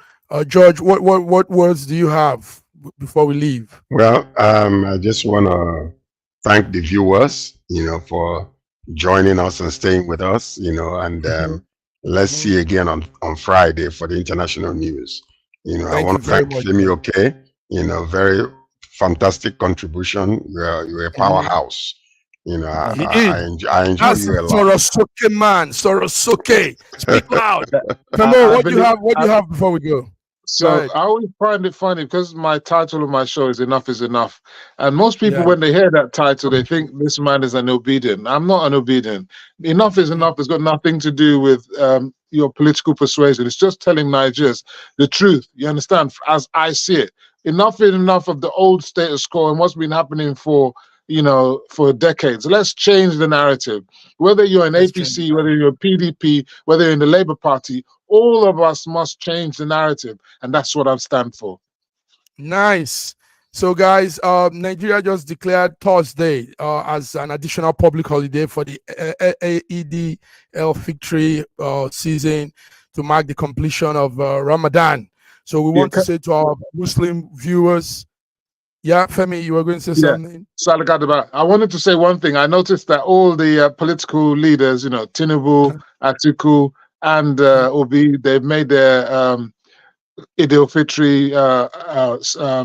George, what words do you have before we leave? Well, I just want to thank the viewers, for joining us and staying with us, and let's see again on Friday for the international news. I want to thank Femi Oke, very fantastic contribution. You're a powerhouse. I enjoy you a lot. Sorosoke man, Sorosoke. Speak loud. Come on, what do you have before we go? So I always find it funny because my title of my show is Enough is Enough. And most people, when they hear that title, they think this man is an obedient. I'm not an obedient. Enough is Enough has got nothing to do with your political persuasion. It's just telling Nigerians the truth. You understand? As I see it. Enough is enough of the old status quo and what's been happening for decades. Let's change the narrative. Whether you're an APC, whether you're a PDP, whether you're in the Labour Party, all of us must change the narrative. And that's what I stand for. Nice. So, guys, Nigeria just declared Thursday as an additional public holiday for the EDL victory season to mark the completion of Ramadan. So we want to say to our Muslim viewers, yeah, Femi, you were going to say something? I wanted to say one thing. I noticed that all the political leaders, Tinubu, Atiku, and Obi, they've made their Eid al-Fitr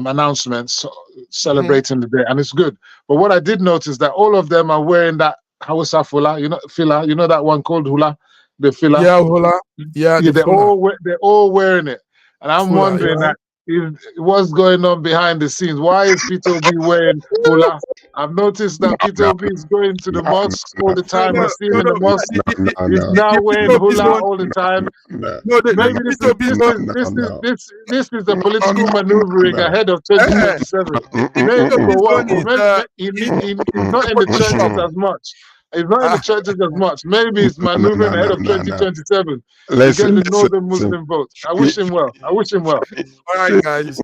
announcements celebrating the day, and it's good. But what I did notice that all of them are wearing that Hausa fila, fila, that one called hula, the fila. Yeah, hula. Yeah, they're all wearing it. And I'm wondering that what's going on behind the scenes? Why is Peter Obi wearing hula? I've noticed that Peter Obi is going to the mosque all the time. I see him in the mosque. He's now wearing hula all the time. Maybe this is a political maneuvering ahead of 2027. Maybe he's not in the churches as much. He's not in the churches as much. Maybe he's maneuvering ahead of 2027 to get the northern Muslim vote. I wish him well. I wish him well. All right, guys.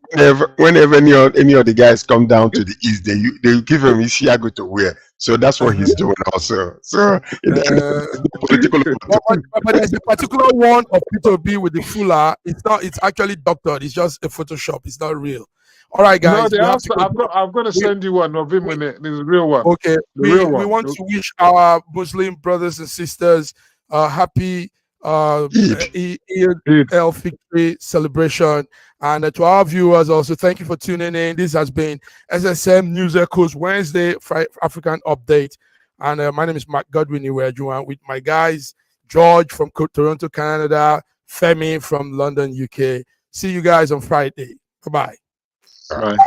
Whenever any of the guys come down to the east, they give him his shiago to wear. So that's what he's doing also. So political. But there's a particular one of Peter B with the fuller. It's actually doctored. It's just a Photoshop. It's not real. All right, guys. No, I'm going to send you one of him in it. This is a real one. Okay. We want to wish our Muslim brothers and sisters happy Eid al-Fitr celebration. And to our viewers also, thank you for tuning in. This has been SSM News Echoes Wednesday African Update. And my name is Mark Godwin Iwejuwan with my guys, George from Toronto, Canada, Femi from London, UK. See you guys on Friday. Bye-bye. Right.